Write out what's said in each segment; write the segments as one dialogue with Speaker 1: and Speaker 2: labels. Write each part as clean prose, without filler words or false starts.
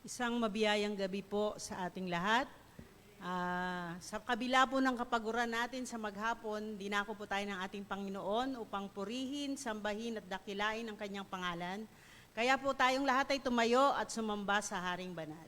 Speaker 1: Isang mabiyayang gabi po sa ating lahat. Sa kabila po ng kapaguran natin sa maghapon, dinako po tayo ng ating Panginoon upang purihin, sambahin at dakilain ang kanyang pangalan. Kaya po tayong lahat ay tumayo at sumamba sa Haring Banal.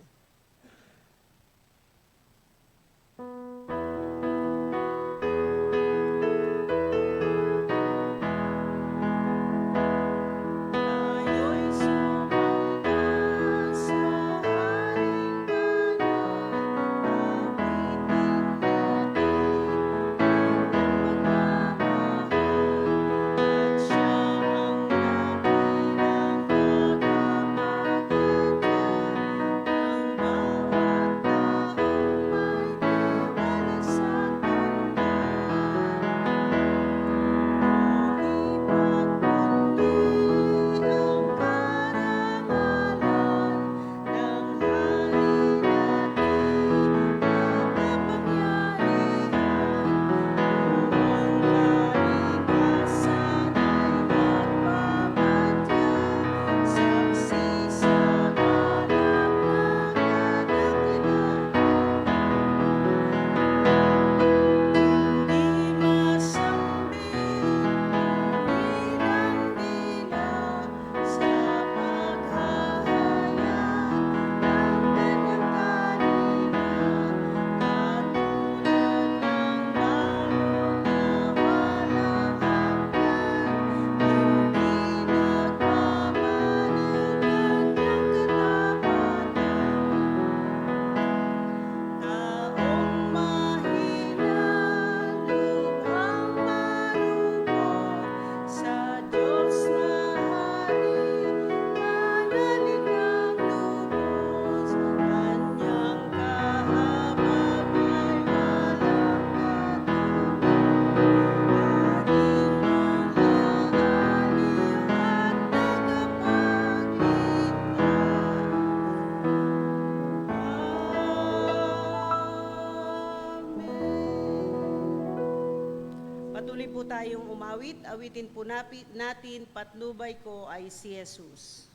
Speaker 1: Patuloy po tayong umawit. Awitin po natin, patnubay ko ay si Jesus.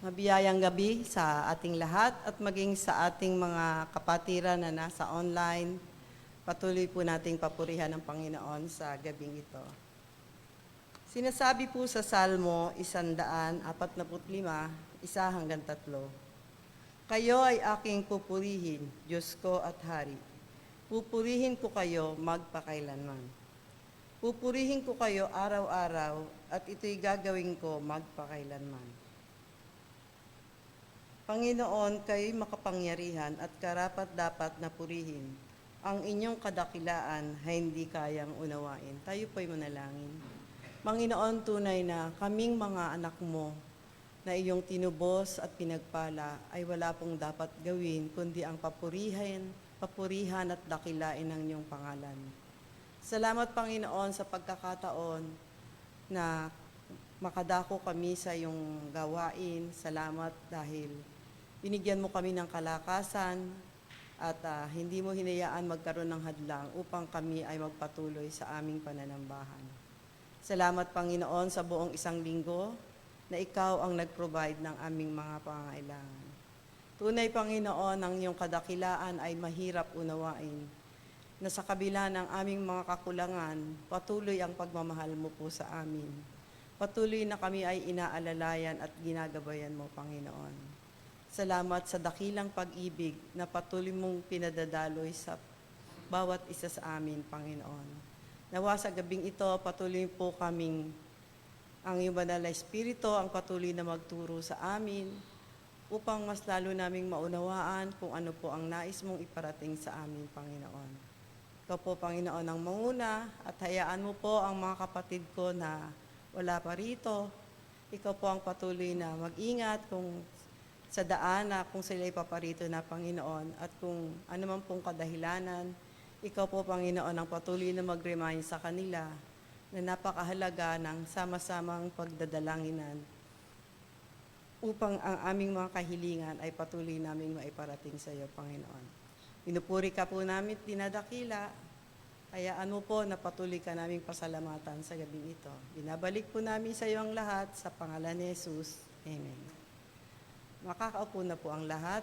Speaker 2: Mabiyayang gabi sa ating lahat at maging sa ating mga kapatiran na nasa online. Patuloy po nating papurihan ng Panginoon sa gabing ito. Sinasabi po sa Salmo 145, 1-3, Kayo ay aking pupurihin, Diyos ko at Hari. Pupurihin ko kayo magpakailanman. Pupurihin ko kayo araw-araw at ito'y gagawin ko magpakailanman. Panginoon, kayo'y makapangyarihan at karapat-dapat na purihin. Ang inyong kadakilaan ay hindi kayang unawain. Tayo po'y manalangin. Panginoon, tunay na kaming mga anak mo na iyong tinubos at pinagpala ay wala pong dapat gawin kundi ang papurihan at dakilain ng iyong pangalan. Salamat, Panginoon, sa pagkakataon na makadako kami sa iyong gawain. Salamat dahil binigyan mo kami ng kalakasan at hindi mo hinayaan magkaroon ng hadlang upang kami ay magpatuloy sa aming pananambahan. Salamat, Panginoon, sa buong isang linggo na ikaw ang nag-provide ng aming mga pangangailangan. Tunay, Panginoon, ang iyong kadakilaan ay mahirap unawain, na sa kabila ng aming mga kakulangan, patuloy ang pagmamahal mo po sa amin. Patuloy na kami ay inaalalayan at ginagabayan mo, Panginoon. Salamat sa dakilang pag-ibig na patuloy mong pinadadaloy sa bawat isa sa amin, Panginoon. Nawa sa gabing ito, patuloy po kaming ang iyong banal na Espiritu ang patuloy na magturo sa amin upang mas lalo naming maunawaan kung ano po ang nais mong iparating sa amin, Panginoon. Ikaw po, Panginoon, ang manguna at hayaan mo po ang mga kapatid ko na wala pa rito. Ikaw po ang patuloy na mag-ingat kung sa daan na kung sila'y paparito na, Panginoon, at kung ano man pong kadahilanan, ikaw po, Panginoon, ang patuloy na mag-remind sa kanila na napakahalaga ng sama-samang pagdadalanginan upang ang aming mga kahilingan ay patuloy naming maiparating sa iyo, Panginoon. Pinupuri ka po namin, dinadakila, hayaan mo po na patuloy ka naming pasalamatan sa gabing ito. Binabalik po namin sa iyo ang lahat sa pangalan ni Jesus. Amen. Makakaupo na po ang lahat.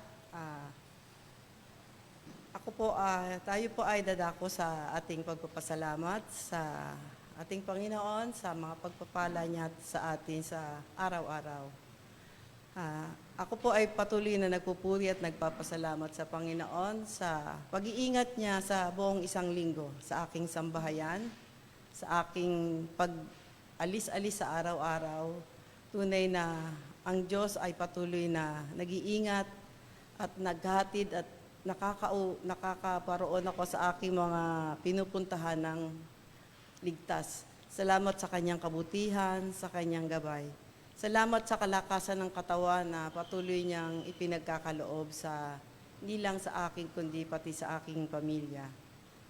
Speaker 2: Tayo po ay dadako sa ating pagpapasalamat sa ating Panginoon, sa mga pagpapala niya sa atin sa araw-araw. Ako po ay patuloy na nagpupuri at nagpapasalamat sa Panginoon sa pag-iingat niya sa buong isang linggo, sa aking sambahayan, sa aking pag-alis-alis sa araw-araw. Tunay na ang Diyos ay patuloy na nag-iingat at naghatid at nakakaparoon ako sa aking mga pinupuntahan ng ligtas. Salamat sa kanyang kabutihan, sa kanyang gabay. Salamat sa kalakasan ng katawan na patuloy niyang ipinagkakaloob hindi lang sa akin kundi pati sa aking pamilya.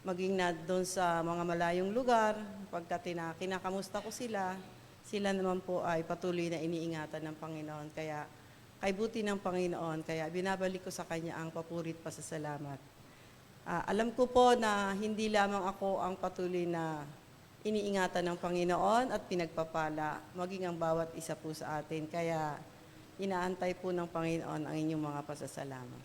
Speaker 2: Maging na doon sa mga malayong lugar, pagka kinakamusta ko sila naman po ay patuloy na iniingatan ng Panginoon. Kaya kay buti ng Panginoon, kaya binabalik ko sa Kanya ang papurit pasasalamat. Alam ko po na hindi lamang ako ang patuloy na iniingatan ng Panginoon at pinagpapala, maging ang bawat isa po sa atin. Kaya inaantay po ng Panginoon ang inyong mga pasasalamat.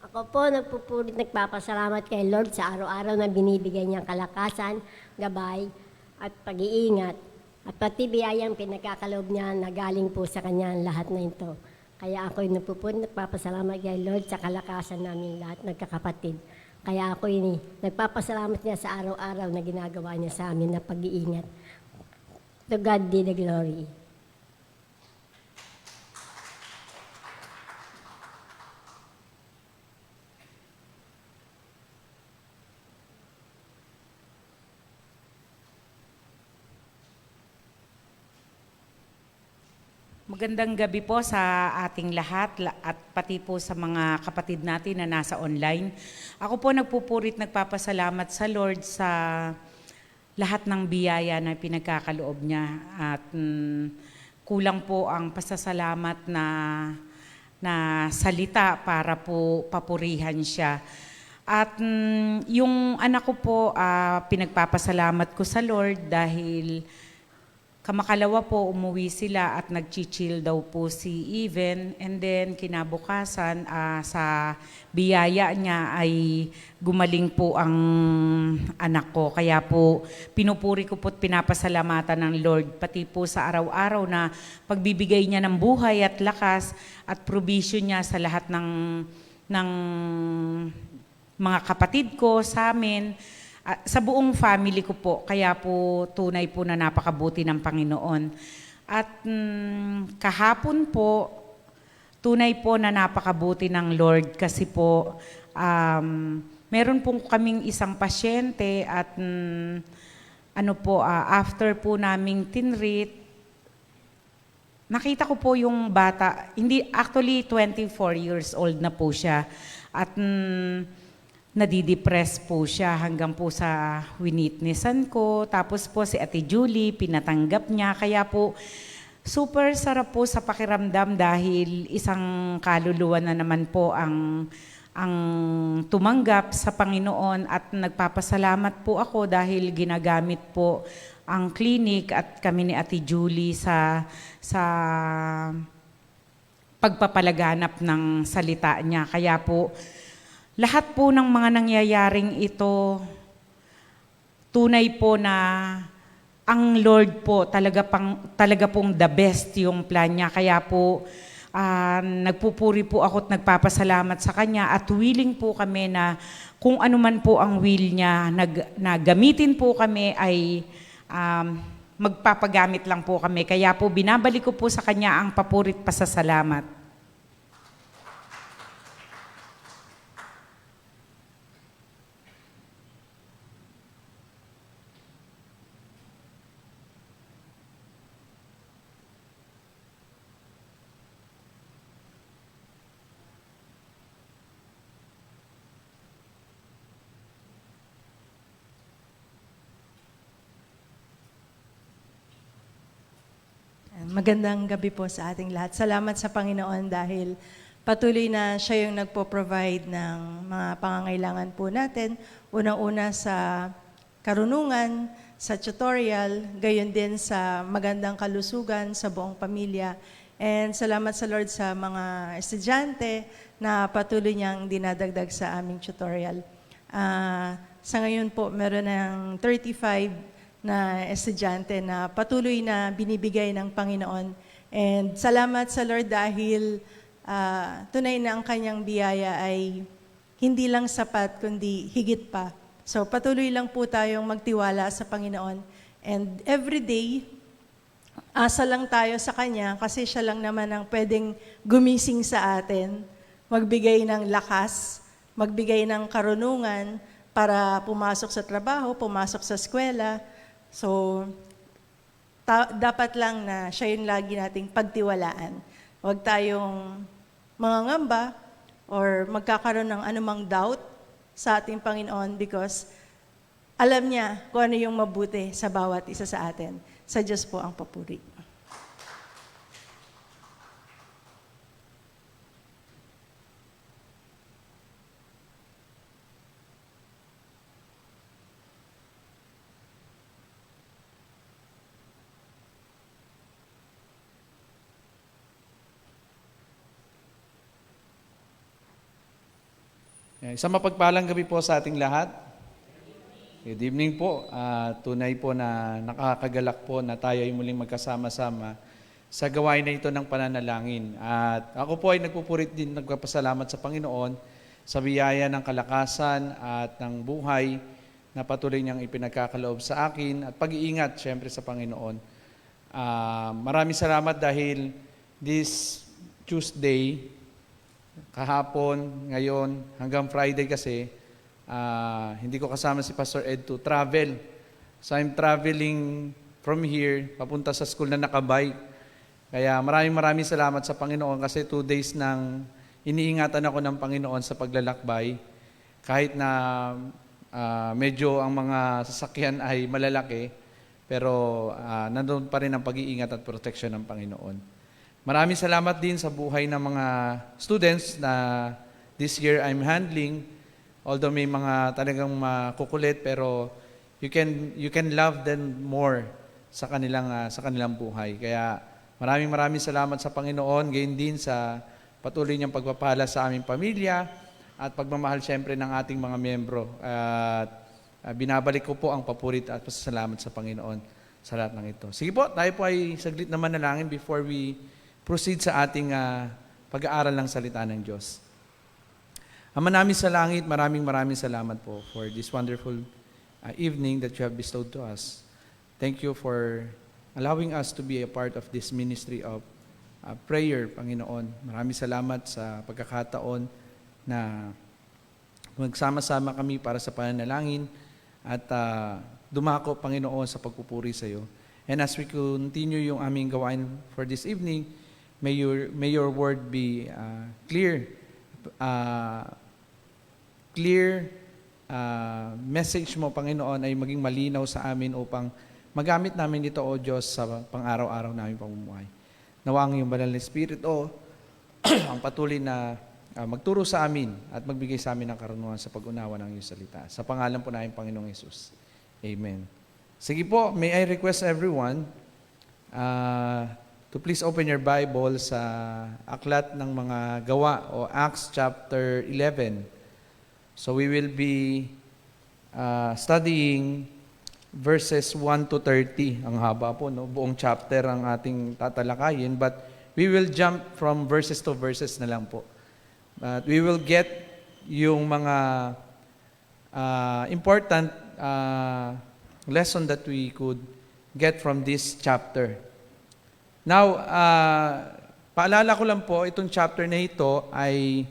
Speaker 3: Ako po nagpupulit, nagpapasalamat kay Lord sa araw-araw na binibigay niyang kalakasan, gabay, at pag-iingat. At pati biyayang pinagkakaloob niya na galing po sa kanya lahat na ito. Kaya ako'y nagpupulit, nagpapasalamat kay Lord sa kalakasan namin lahat, nagkakapatid. Kaya ako'y nagpapasalamat niya sa araw-araw na ginagawa niya sa amin na pag-iingat. To God be the glory.
Speaker 4: Magandang gabi po sa ating lahat at pati po sa mga kapatid natin na nasa online. Ako po nagpupurit, nagpapasalamat sa Lord sa lahat ng biyaya na pinagkakaloob niya at kulang po ang pasasalamat na na salita para po papurihan siya. At yung anak ko po, pinagpapasalamat ko sa Lord dahil kamakalawa po umuwi sila at nag-chill daw po si Even, and then kinabukasan sa biyaya niya ay gumaling po ang anak ko. Kaya po pinupuri ko po at pinapasalamatan ng Lord pati po sa araw-araw na pagbibigay niya ng buhay at lakas at provision niya sa lahat ng mga kapatid ko, sa amin, sa buong family ko po. Kaya po tunay po na napakabuti ng Panginoon. At kahapon po, tunay po na napakabuti ng Lord kasi po meron po kaming isang pasyente at after po naming tinreat, nakita ko po yung bata, hindi, actually 24 years old na po siya. At nadidepress po siya hanggang po sa winitnessan ko. Tapos po si Ate Julie, pinatanggap niya. Kaya po, super sarap po sa pakiramdam dahil isang kaluluwa na naman po ang tumanggap sa Panginoon at nagpapasalamat po ako dahil ginagamit po ang clinic at kami ni Ate Julie sa pagpapalaganap ng salita niya. Kaya po, lahat po ng mga nangyayaring ito, tunay po na ang Lord po talaga pong the best yung plan niya. Kaya po nagpupuri po ako at nagpapasalamat sa Kanya at willing po kami na kung ano man po ang will niya, na gamitin po kami ay magpapagamit lang po kami. Kaya po binabalik ko po sa Kanya ang papurit pasasalamat.
Speaker 5: Magandang gabi po sa ating lahat. Salamat sa Panginoon dahil patuloy na siya yung nagpo-provide ng mga pangangailangan po natin. Unang-una sa karunungan, sa tutorial, gayon din sa magandang kalusugan sa buong pamilya. And salamat sa Lord sa mga estudyante na patuloy niyang dinadagdag sa aming tutorial. Sa ngayon po, meron ng 35 na estudyante na patuloy na binibigay ng Panginoon. And salamat sa Lord dahil tunay na ang kanyang biyaya ay hindi lang sapat kundi higit pa. So patuloy lang po tayong magtiwala sa Panginoon. And every day, asa lang tayo sa Kanya kasi siya lang naman ang pwedeng gumising sa atin, magbigay ng lakas, magbigay ng karunungan para pumasok sa trabaho, pumasok sa eskwela. So, dapat lang na siya yung lagi nating pagtiwalaan. Huwag tayong mangangamba or magkakaroon ng anumang doubt sa ating Panginoon because alam niya kung ano yung mabuti sa bawat isa sa atin. Sa Diyos po ang papuri.
Speaker 6: Isang mapagpalang gabi po sa ating lahat. Good evening po. Tunay po na nakakagalak po na tayo ay muling magkasama-sama sa gawain na ito ng pananalangin. At ako po ay nagpupurit din, nagpapasalamat sa Panginoon sa biyaya ng kalakasan at ng buhay na patuloy niyang ipinagkakaloob sa akin at pag-iingat syempre sa Panginoon. Maraming salamat dahil this Tuesday, kahapon, ngayon, hanggang Friday kasi, hindi ko kasama si Pastor Ed to travel. So I'm traveling from here, papunta sa school na nakabike. Kaya maraming salamat sa Panginoon kasi 2 days nang iniingatan ako ng Panginoon sa paglalakbay. Kahit na medyo ang mga sasakyan ay malalaki, pero nandun pa rin ang pag-iingat at proteksyon ng Panginoon. Maraming salamat din sa buhay ng mga students na this year I'm handling. Although may mga talagang makukulit, pero you can love them more sa kanilang buhay. Kaya maraming salamat sa Panginoon, gayon din sa patuloy niyang pagpapala sa aming pamilya at pagmamahal siyempre ng ating mga miyembro. At binabalik ko po ang papurit at pasasalamat sa Panginoon sa lahat ng ito. Sige po, tayo po ay saglit naman nalangin before we proceed sa ating pag-aaral ng salita ng Diyos. Ama namin sa langit, maraming salamat po for this wonderful evening that you have bestowed to us. Thank you for allowing us to be a part of this ministry of prayer, Panginoon. Maraming salamat sa pagkakataon na magsama-sama kami para sa pananalangin at dumako, Panginoon, sa pagpupuri sa iyo. And as we continue yung aming gawain for this evening, may your word be clear message mo, Panginoon, ay maging malinaw sa amin upang magamit namin ito, O Diyos, sa pang-araw-araw namin pamumuhay. Nawa ang iyong banal na Espiritu, ang patuloy na magturo sa amin at magbigay sa amin ng karunungan sa pag-unawa ng iyong salita. Sa pangalan po namin, Panginoong Yesus. Amen. Sige po, may I request everyone to please open your Bible sa Aklat ng Mga Gawa o Acts chapter 11. So we will be studying verses 1 to 30. Ang haba po, no? Buong chapter ang ating tatalakayin, but we will jump from verses to verses na lang po. But we will get yung mga important lesson that we could get from this chapter. Now, paalala ko lang po, itong chapter na ito ay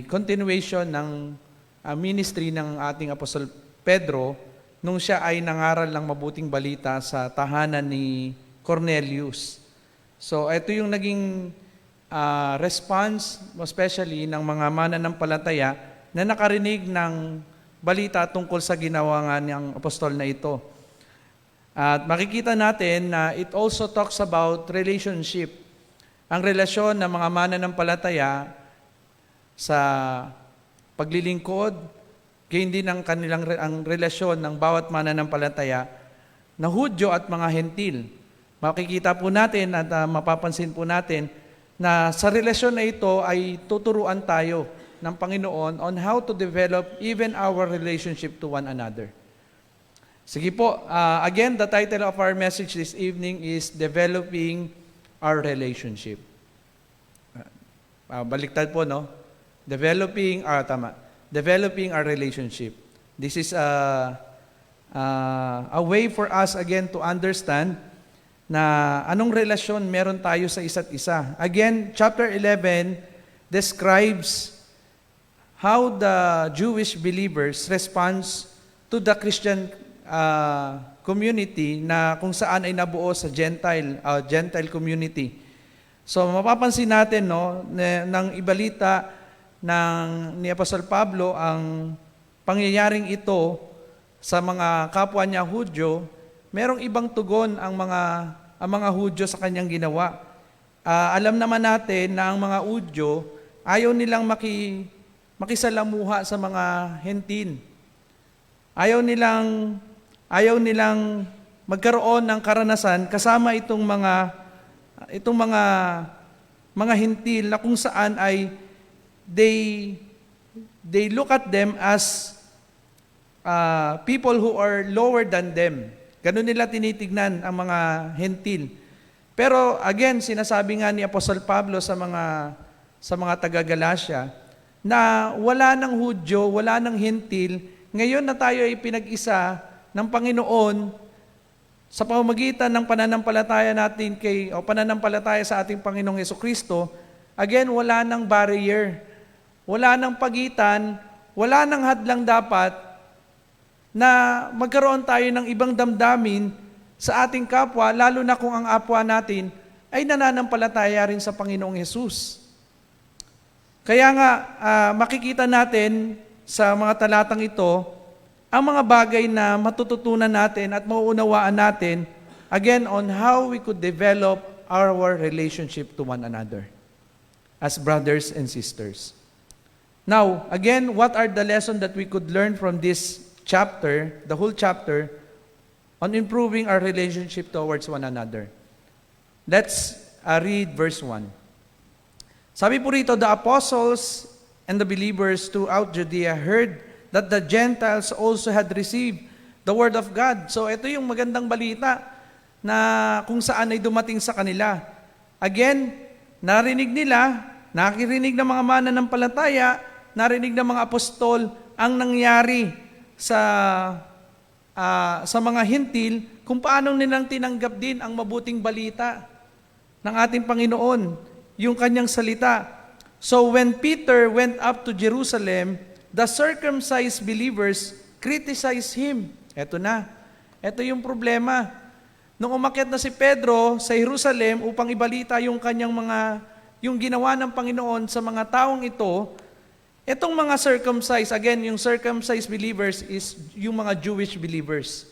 Speaker 6: continuation ng ministry ng ating Apostol Pedro nung siya ay nangaral ng mabuting balita sa tahanan ni Cornelius. So, ito yung naging response, especially ng mga mananampalataya na nakarinig ng balita tungkol sa ginawa nga ng apostol na ito. At makikita natin na it also talks about relationship. Ang relasyon ng mga mananampalataya sa paglilingkod, gayon din ang relasyon ng bawat mananampalataya na Hudyo at mga Hentil. Makikita po natin at mapapansin po natin na sa relasyon na ito ay tuturuan tayo ng Panginoon on how to develop even our relationship to one another. Sige po, again, the title of our message this evening is Developing Our Relationship. Baliktad po, no? Developing our relationship. This is a way for us again to understand na anong relasyon meron tayo sa isa't isa. Again, chapter 11 describes how the Jewish believers responds to the Christian community na kung saan ay nabuo sa Gentile community. So mapapansin natin, no, ng ibalita ni Apostol Pablo ang pangyayaring ito sa mga kapwa niya Hudyo, merong ibang tugon ang mga Hudyo sa kanyang ginawa. Alam naman natin na ang mga Hudyo ayaw nilang makisalamuha sa mga Hentil. Ayaw nilang magkaroon ng karanasan kasama itong mga Hentil na kung saan ay they look at them as people who are lower than them. Ganun nila tinitignan ang mga Hentil. Pero again, sinasabi nga ni Apostol Pablo sa mga taga-Galacia na wala ng Hudyo, wala ng Hentil. Ngayon na tayo ay pinag-isa ng Panginoon sa pamamagitan ng pananampalataya natin pananampalataya sa ating Panginoong Jesucristo, again, wala ng barrier, wala ng pagitan, wala ng hadlang dapat na magkaroon tayo ng ibang damdamin sa ating kapwa, lalo na kung ang kapwa natin ay nananampalataya rin sa Panginoong Yesus. Kaya nga, makikita natin sa mga talatang ito, ang mga bagay na matututunan natin at mauunawaan natin, again, on how we could develop our relationship to one another as brothers and sisters. Now, again, what are the lessons that we could learn from this chapter, the whole chapter, on improving our relationship towards one another? Let's read verse 1. Sabi po rito, the apostles and the believers throughout Judea heard that the Gentiles also had received the word of God. So ito yung magandang balita na kung saan ay dumating sa kanila. Again, narinig nila, nakirinig ng mga mananampalataya, narinig ng mga apostol ang nangyari sa mga hintil, kung paano nilang tinanggap din ang mabuting balita ng ating Panginoon, yung kanyang salita. So when Peter went up to Jerusalem, the circumcised believers criticized him. Eto na. Eto yung problema. Nung umakyat na si Pedro sa Jerusalem upang ibalita yung kanyang yung ginawa ng Panginoon sa mga taong ito, etong mga circumcised, again, yung circumcised believers is yung mga Jewish believers.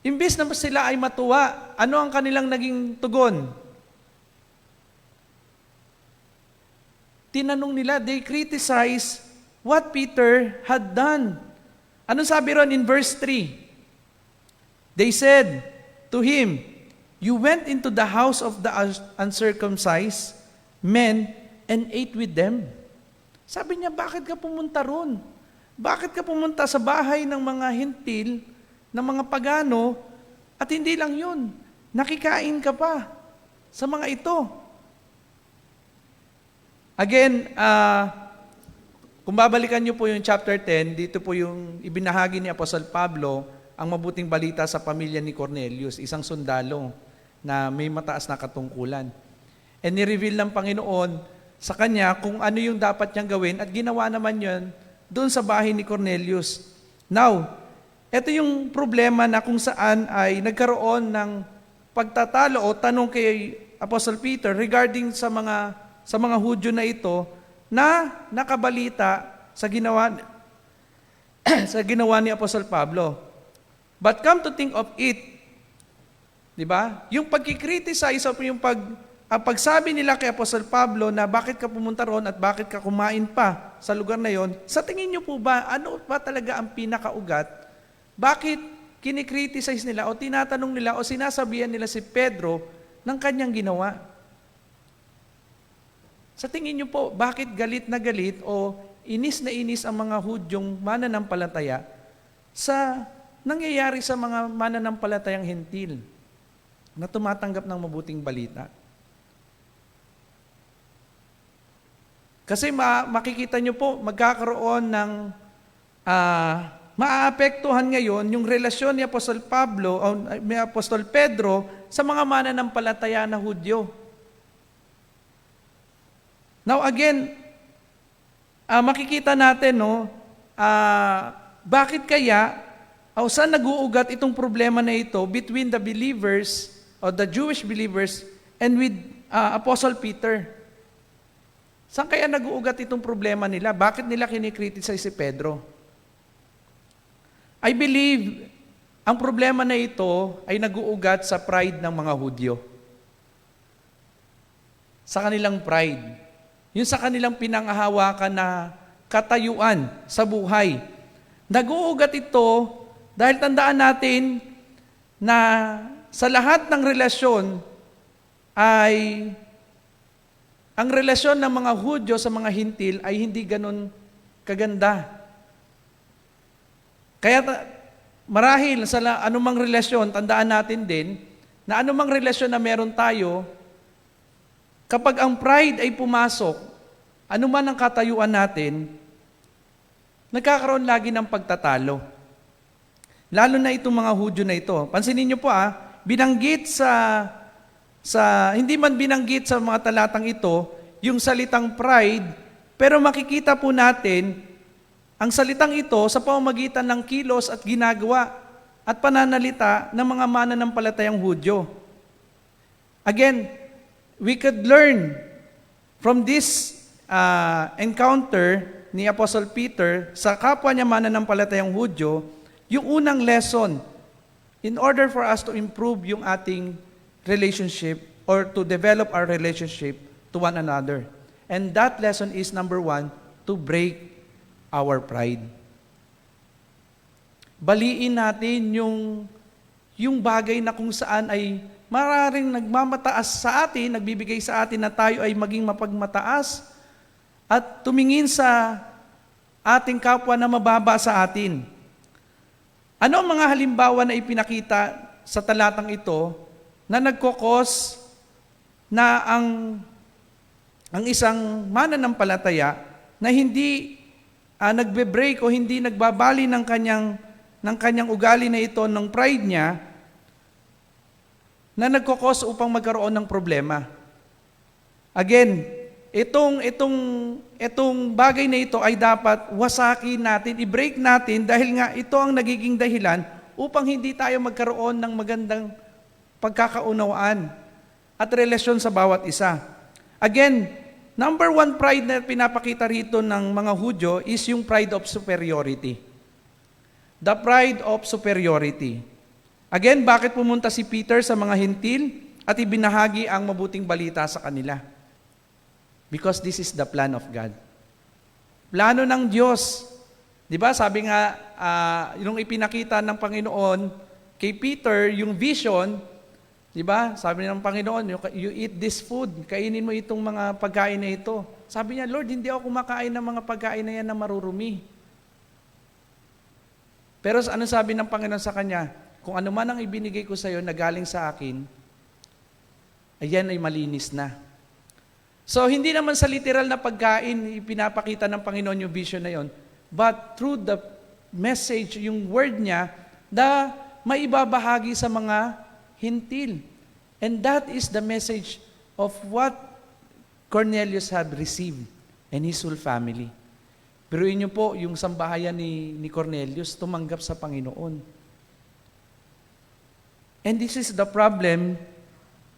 Speaker 6: Imbis na sila ay matuwa, ano ang kanilang naging tugon? Tinanong nila, they criticize what Peter had done. Anong sabi ron in verse 3? They said to him, "You went into the house of the uncircumcised men and ate with them." Sabi niya, bakit ka pumunta ron? Bakit ka pumunta sa bahay ng mga hintil, ng mga pagano, at hindi lang yun, nakikain ka pa sa mga ito. Again, kung babalikan niyo po yung chapter 10, dito po yung ibinahagi ni Apostle Pablo ang mabuting balita sa pamilya ni Cornelius, isang sundalo na may mataas na katungkulan. And ni-reveal ng Panginoon sa kanya kung ano yung dapat niyang gawin at ginawa naman yun doon sa bahay ni Cornelius. Now, ito yung problema na kung saan ay nagkaroon ng pagtatalo o tanong kay Apostle Peter regarding sa mga Hudyo na ito na nakabalita sa ginawa ni Apostle Pablo. But come to think of it, di ba? Yung pagkikriticize o yung pagsabi nila kay Apostle Pablo na bakit ka pumunta ron at bakit ka kumain pa sa lugar na yon, sa tingin niyo po ba, ano ba talaga ang pinakaugat? Bakit kinikriticize nila o tinatanong nila o sinasabihan nila si Pedro ng kanyang ginawa? Sa tingin niyo po, bakit galit na galit o inis na inis ang mga Hudyong mananampalataya sa nangyayari sa mga mananampalatayang hentil na tumatanggap ng mabuting balita? Kasi makikita nyo po, magkakaroon ng maaapektuhan ngayon yung relasyon ni Apostol Pablo o ni Apostol Pedro sa mga mananampalataya na Hudyo. Now again, makikita natin, bakit kaya o saan nag-uugat itong problema na ito between the believers o the Jewish believers and with Apostle Peter? Saan kaya nag-uugat itong problema nila? Bakit nila kinikriticize si Pedro? I believe ang problema na ito ay nag-uugat sa pride ng mga Hudyo. Sa kanilang pride. Yung sa kanilang pinanghahawakan na katayuan sa buhay. Nag-uugat ito dahil tandaan natin na sa lahat ng relasyon ay ang relasyon ng mga Hudyo sa mga hintil ay hindi ganun kaganda. Kaya marahil sa anumang relasyon, tandaan natin din na anumang relasyon na meron tayo, kapag ang pride ay pumasok, anuman ang katayuan natin, nagkakaroon lagi ng pagtatalo. Lalo na itong mga Hudyo na ito. Pansinin niyo po binanggit hindi man binanggit sa mga talatang ito, yung salitang pride, pero makikita po natin, ang salitang ito sa pamamagitan ng kilos at ginagawa at pananalita ng mga mananampalatayang Hudyo. Again, we could learn from this encounter ni Apostle Peter sa kapwa niya mananampalatayang Hudyo, yung unang lesson in order for us to improve yung ating relationship o or to develop our relationship to one another. And that lesson is, number 1, to break our pride. Baliin natin yung bagay na kung saan ay maaaring nagmamataas sa atin, nagbibigay sa atin na tayo ay maging mapagmataas at tumingin sa ating kapwa na mababa sa atin. Ano ang mga halimbawa na ipinakita sa talatang ito na nagkokos na ang isang mananampalataya na hindi nagbe-break o hindi nagbabali ng kanyang ugali na ito, ng pride niya, na nagkokos upang magkaroon ng problema. Again, itong bagay na ito ay dapat wasakin natin, i-break natin dahil nga ito ang nagiging dahilan upang hindi tayo magkaroon ng magandang pagkakaunawaan at relasyon sa bawat isa. Again, number 1 pride na pinapakita rito ng mga Hudyo is yung pride of superiority. The pride of superiority. Again, bakit pumunta si Peter sa mga Hintil at ibinahagi ang mabuting balita sa kanila? Because this is the plan of God. Plano ng Diyos. Di ba? Sabi nga, yung ipinakita ng Panginoon kay Peter, yung vision, di ba? Sabi ng Panginoon, you eat this food, kainin mo itong mga pagkain na ito. Sabi niya, Lord, hindi ako kumakain ng mga pagkain na yan na marurumi. Pero ano sabi ng Panginoon sa kanya? Kung ano man ang ibinigay ko sa iyo na galing sa akin, ayan ay malinis na. So, hindi naman sa literal na pagkain ipinapakita ng Panginoon yung vision na yon, but through the message, yung word niya, na maibabahagi sa mga Hintil. And that is the message of what Cornelius had received and his whole family. Pero inyo po, yung sambahayan ni Cornelius, tumanggap sa Panginoon. And this is the problem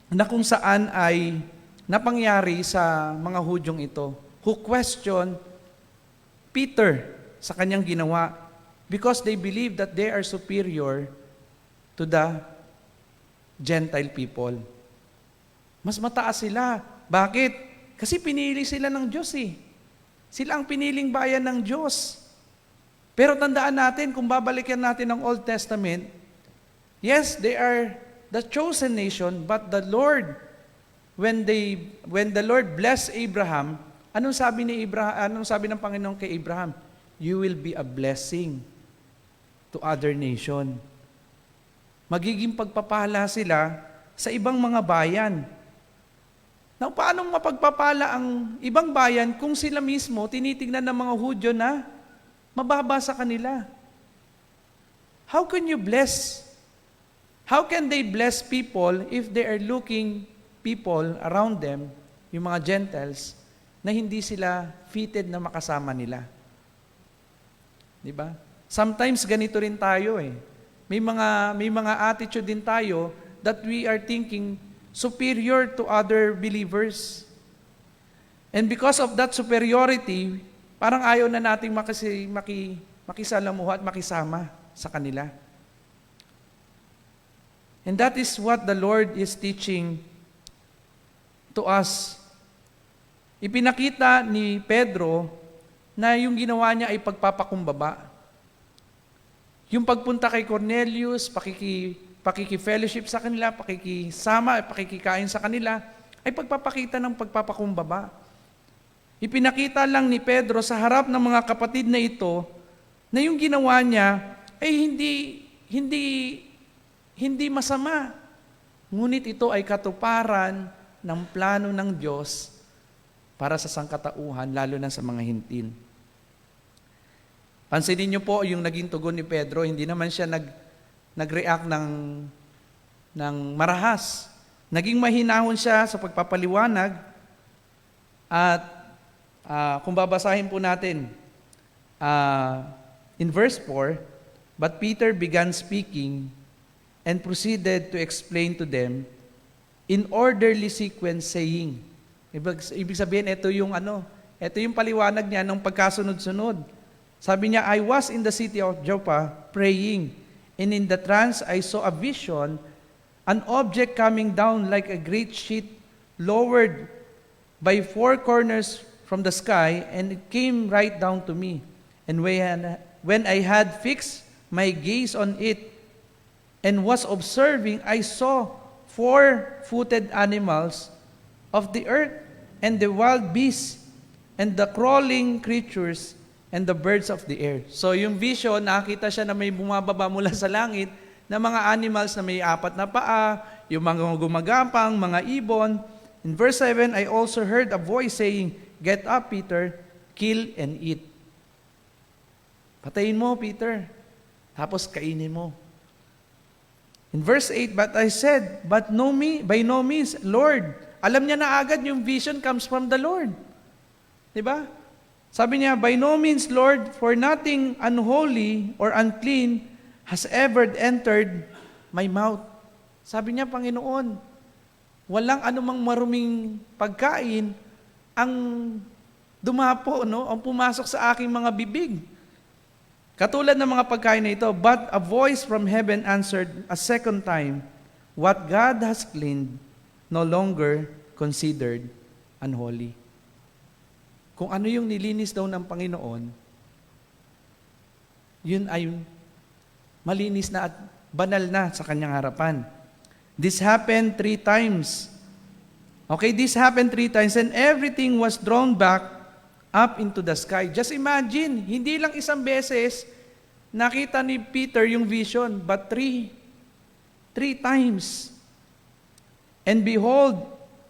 Speaker 6: na kung saan ay napangyari sa mga Hudyong ito who question Peter sa kanyang ginawa because they believe that they are superior to the Gentile people. Mas mataas sila. Bakit? Kasi pinili sila ng Diyos eh. Sila ang piniling bayan ng Diyos. Pero tandaan natin, kung babalikan natin ang Old Testament, yes, they are the chosen nation, but the Lord, when the Lord blessed Abraham, anong sabi ng Panginoon kay Abraham? You will be a blessing to other nation. Magiging pagpapala sila sa ibang mga bayan. Now, paano mapagpapala ang ibang bayan kung sila mismo tinitingnan ng mga Hudyo na mababa sa kanila? How can you bless? How can they bless people if they are looking people around them, yung mga Gentiles, na hindi sila fitted na makasama nila? Di ba? Sometimes ganito rin tayo eh. May mga attitude din tayo that we are thinking superior to other believers. And because of that superiority, parang ayaw na nating makisalamuha at makisama sa kanila. And that is what the Lord is teaching to us. Ipinakita ni Pedro na yung ginawa niya ay pagpapakumbaba. Yung pagpunta kay Cornelius, pakiki-fellowship sa kanila, pakikisama, pakikikain sa kanila, ay pagpapakita ng pagpapakumbaba. Ipinakita lang ni Pedro sa harap ng mga kapatid na ito na yung ginawa niya ay hindi masama. Ngunit ito ay katuparan ng plano ng Diyos para sa sangkatauhan, lalo na sa mga Hintil. Pansinin niyo po yung naging tugon ni Pedro, hindi naman siya nag-react ng marahas. Naging mahinahon siya sa pagpapaliwanag at kung babasahin po natin in verse 4, but Peter began speaking and proceeded to explain to them in orderly sequence saying, ibig sabihin, ito yung paliwanag niya ng pagkasunod-sunod. Sabi niya, I was in the city of Joppa praying, and in the trance I saw a vision an object coming down like a great sheet lowered by 4 corners from the sky, and it came right down to me. And when I had fixed my gaze on it and was observing, I saw 4-footed animals of the earth, and the wild beasts, and the crawling creatures, and the birds of the air. So yung vision, nakita siya na may bumababa mula sa langit na mga animals na may 4 na paa, yung mga gumagapang, mga ibon. In verse 7, I also heard a voice saying, "Get up, Peter, kill and eat." Patayin mo, Peter. Tapos kainin mo. In verse 8, but I said, by no means, Lord. Alam niya na agad yung vision comes from the Lord. Diba? Sabi niya, by no means, Lord, for nothing unholy or unclean has ever entered my mouth. Sabi niya, Panginoon, walang anumang maruming pagkain ang dumapo, no? Ang pumasok sa aking mga bibig. Katulad ng mga pagkain na ito, but a voice from heaven answered a second time, what God has cleaned, no longer considered unholy. Kung ano yung nilinis daw ng Panginoon, yun ay malinis na at banal na sa kanyang harapan. This happened 3 times. Okay, this happened 3 times and everything was drawn back up into the sky. Just imagine, hindi lang isang beses nakita ni Peter yung vision, but 3 times. And behold,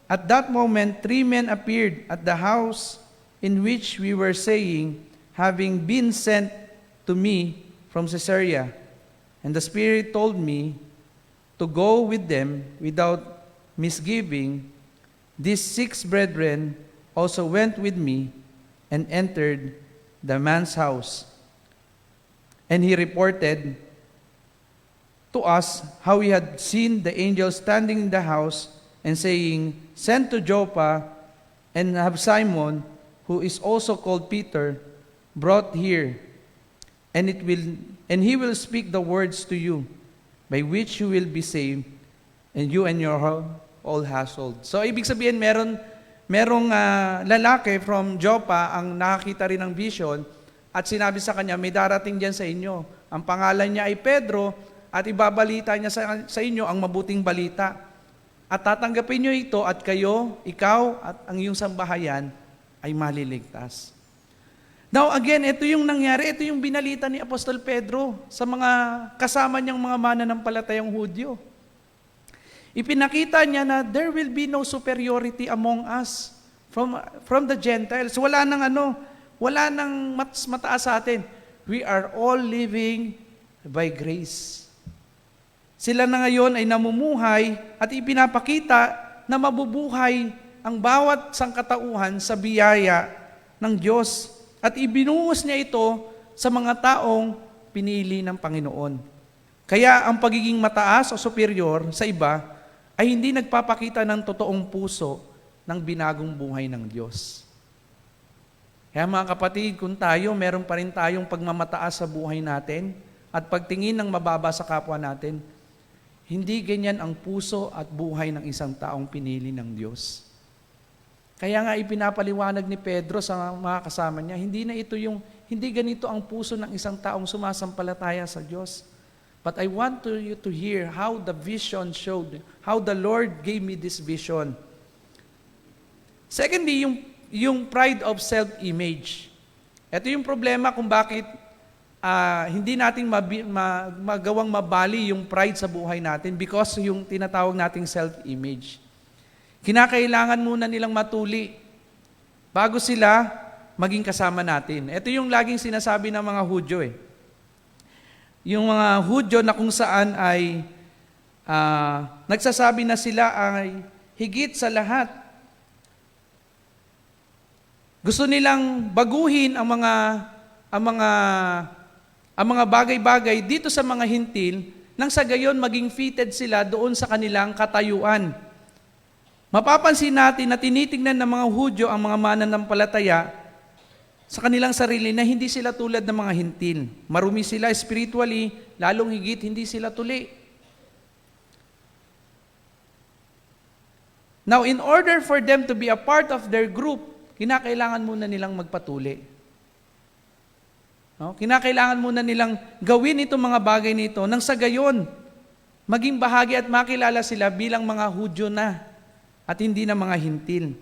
Speaker 6: at that moment, 3 men appeared at the house in which we were staying, having been sent to me from Caesarea. And the Spirit told me to go with them without misgiving. These 6 brethren also went with me and entered the man's house. And he reported to us how he had seen the angel standing in the house and saying, "Send to Joppa and have Simon, who is also called Peter, brought here, and he will speak the words to you, by which you will be saved, and you and your whole household." So ibig sabihin, merong lalaki from Joppa ang nakakita rin ng vision at sinabi sa kanya, may darating diyan sa inyo. Ang pangalan niya ay Pedro at ibabalita niya sa inyo ang mabuting balita. At tatanggapin niyo ito at kayo, ikaw at ang iyong sambahayan ay maliligtas. Now again, ito yung nangyari, ito yung binalita ni Apostol Pedro sa mga kasama niyang mga mananampalatayang Hudyo. Ipinakita niya na there will be no superiority among us from the Gentiles. Wala nang mas mataas sa atin. We are all living by grace. Sila na ngayon ay namumuhay at ipinapakita na mabubuhay ang bawat sangkatauhan sa biyaya ng Diyos at ibinuhos niya ito sa mga taong pinili ng Panginoon. Kaya ang pagiging mataas o superior sa iba ay hindi nagpapakita ng totoong puso ng binagong buhay ng Diyos. Kaya mga kapatid, kung tayo, meron pa rin tayong pagmamataas sa buhay natin at pagtingin ng mababa sa kapwa natin, hindi ganyan ang puso at buhay ng isang taong pinili ng Diyos. Kaya nga ipinapaliwanag ni Pedro sa mga kasama niya, hindi ganito ang puso ng isang taong sumasampalataya sa Diyos. But I want you to hear how the vision showed, how the Lord gave me this vision. Secondly, yung pride of self-image. Ito yung problema kung bakit hindi natin magawang mabali yung pride sa buhay natin because yung tinatawag nating self-image. Kinakailangan muna nilang matuli bago sila maging kasama natin. Ito yung laging sinasabi ng mga Hudyo eh. Yung mga Hudyo na kung saan ay nagsasabi na sila ay higit sa lahat. Gusto nilang baguhin ang mga bagay-bagay dito sa mga hintil nang sa gayon maging fitted sila doon sa kanilang katayuan. Mapapansin natin na tinitingnan ng mga Hudyo ang mga mananampalataya sa kanilang sarili na hindi sila tulad ng mga hintil. Marumi sila spiritually, lalong higit hindi sila tuli. Now, in order for them to be a part of their group, kinakailangan muna nilang magpatuli. No? Kinakailangan muna nilang gawin itong mga bagay nito nang sa gayon, maging bahagi at makilala sila bilang mga Hudyo na at hindi na mga hintil.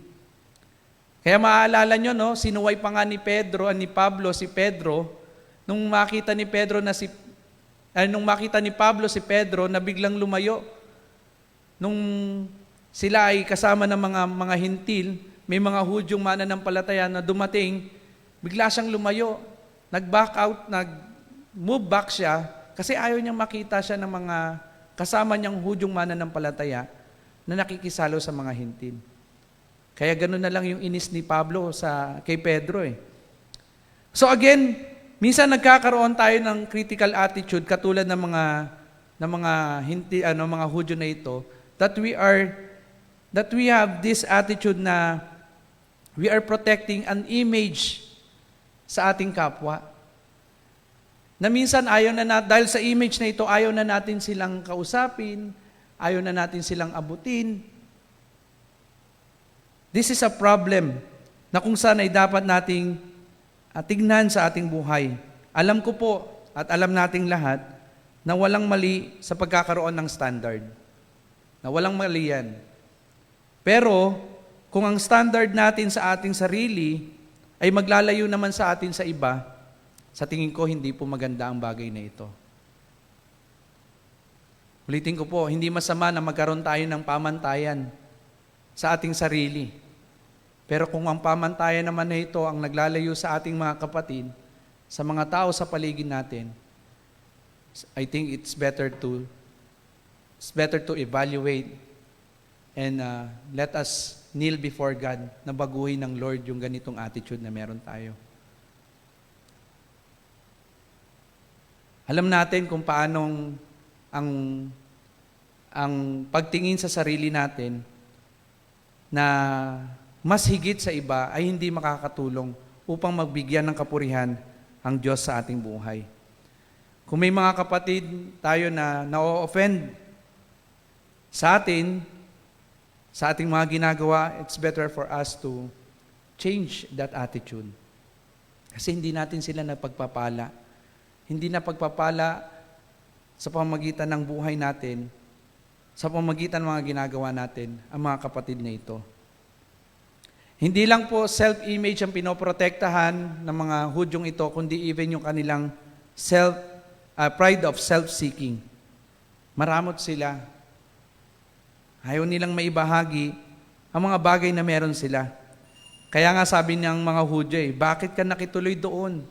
Speaker 6: Kaya maaalala nyo, no, sinuway pa nga ni Pablo si Pedro, nung makita ni Pablo si Pedro na biglang lumayo. Nung sila ay kasama ng mga hintil, may mga Hudyong mananampalataya na dumating, bigla siyang lumayo. Nag-back out, nag-move back siya kasi ayaw niyang makita siya ng mga kasama niyang Hudyong mananampalataya na nakikisalo sa mga hintil. Kaya gano'n na lang yung inis ni Pablo kay Pedro eh. So again, minsan nagkakaroon tayo ng critical attitude katulad ng mga Hudyo na ito, that we have this attitude na we are protecting an image sa ating kapwa. Na minsan dahil sa image na ito, ayaw na natin silang kausapin, ayaw na natin silang abutin. This is a problem na kung saan ay dapat nating tignan sa ating buhay. Alam ko po at alam nating lahat na walang mali sa pagkakaroon ng standard. Na walang mali yan. Pero kung ang standard natin sa ating sarili ay maglalayo naman sa atin sa iba, sa tingin ko hindi po maganda ang bagay na ito. Ulitin ko po, hindi masama na magkaroon tayo ng pamantayan sa ating sarili. Pero kung ang pamantayan naman na ito ang naglalayo sa ating mga kapatid, sa mga tao sa paligid natin, I think it's better to evaluate and let us kneel before God na baguhin ng Lord yung ganitong attitude na meron tayo. Alam natin kung paanong ang pagtingin sa sarili natin na mas higit sa iba ay hindi makakatulong upang magbigyan ng kapurihan ang Diyos sa ating buhay. Kung may mga kapatid tayo na na-offend sa atin, sa ating mga ginagawa, it's better for us to change that attitude. Kasi hindi natin sila napagpapala. Hindi na pagpapala sa pamamagitan ng buhay natin, sa pamamagitan ng mga ginagawa natin, ang mga kapatid na ito. Hindi lang po self-image ang pinoprotektahan ng mga Hudyong ito, kundi even yung kanilang pride of self-seeking. Maramot sila. Ayaw nilang maibahagi ang mga bagay na meron sila. Kaya nga sabi ng mga Hudyo, bakit ka nakituloy doon?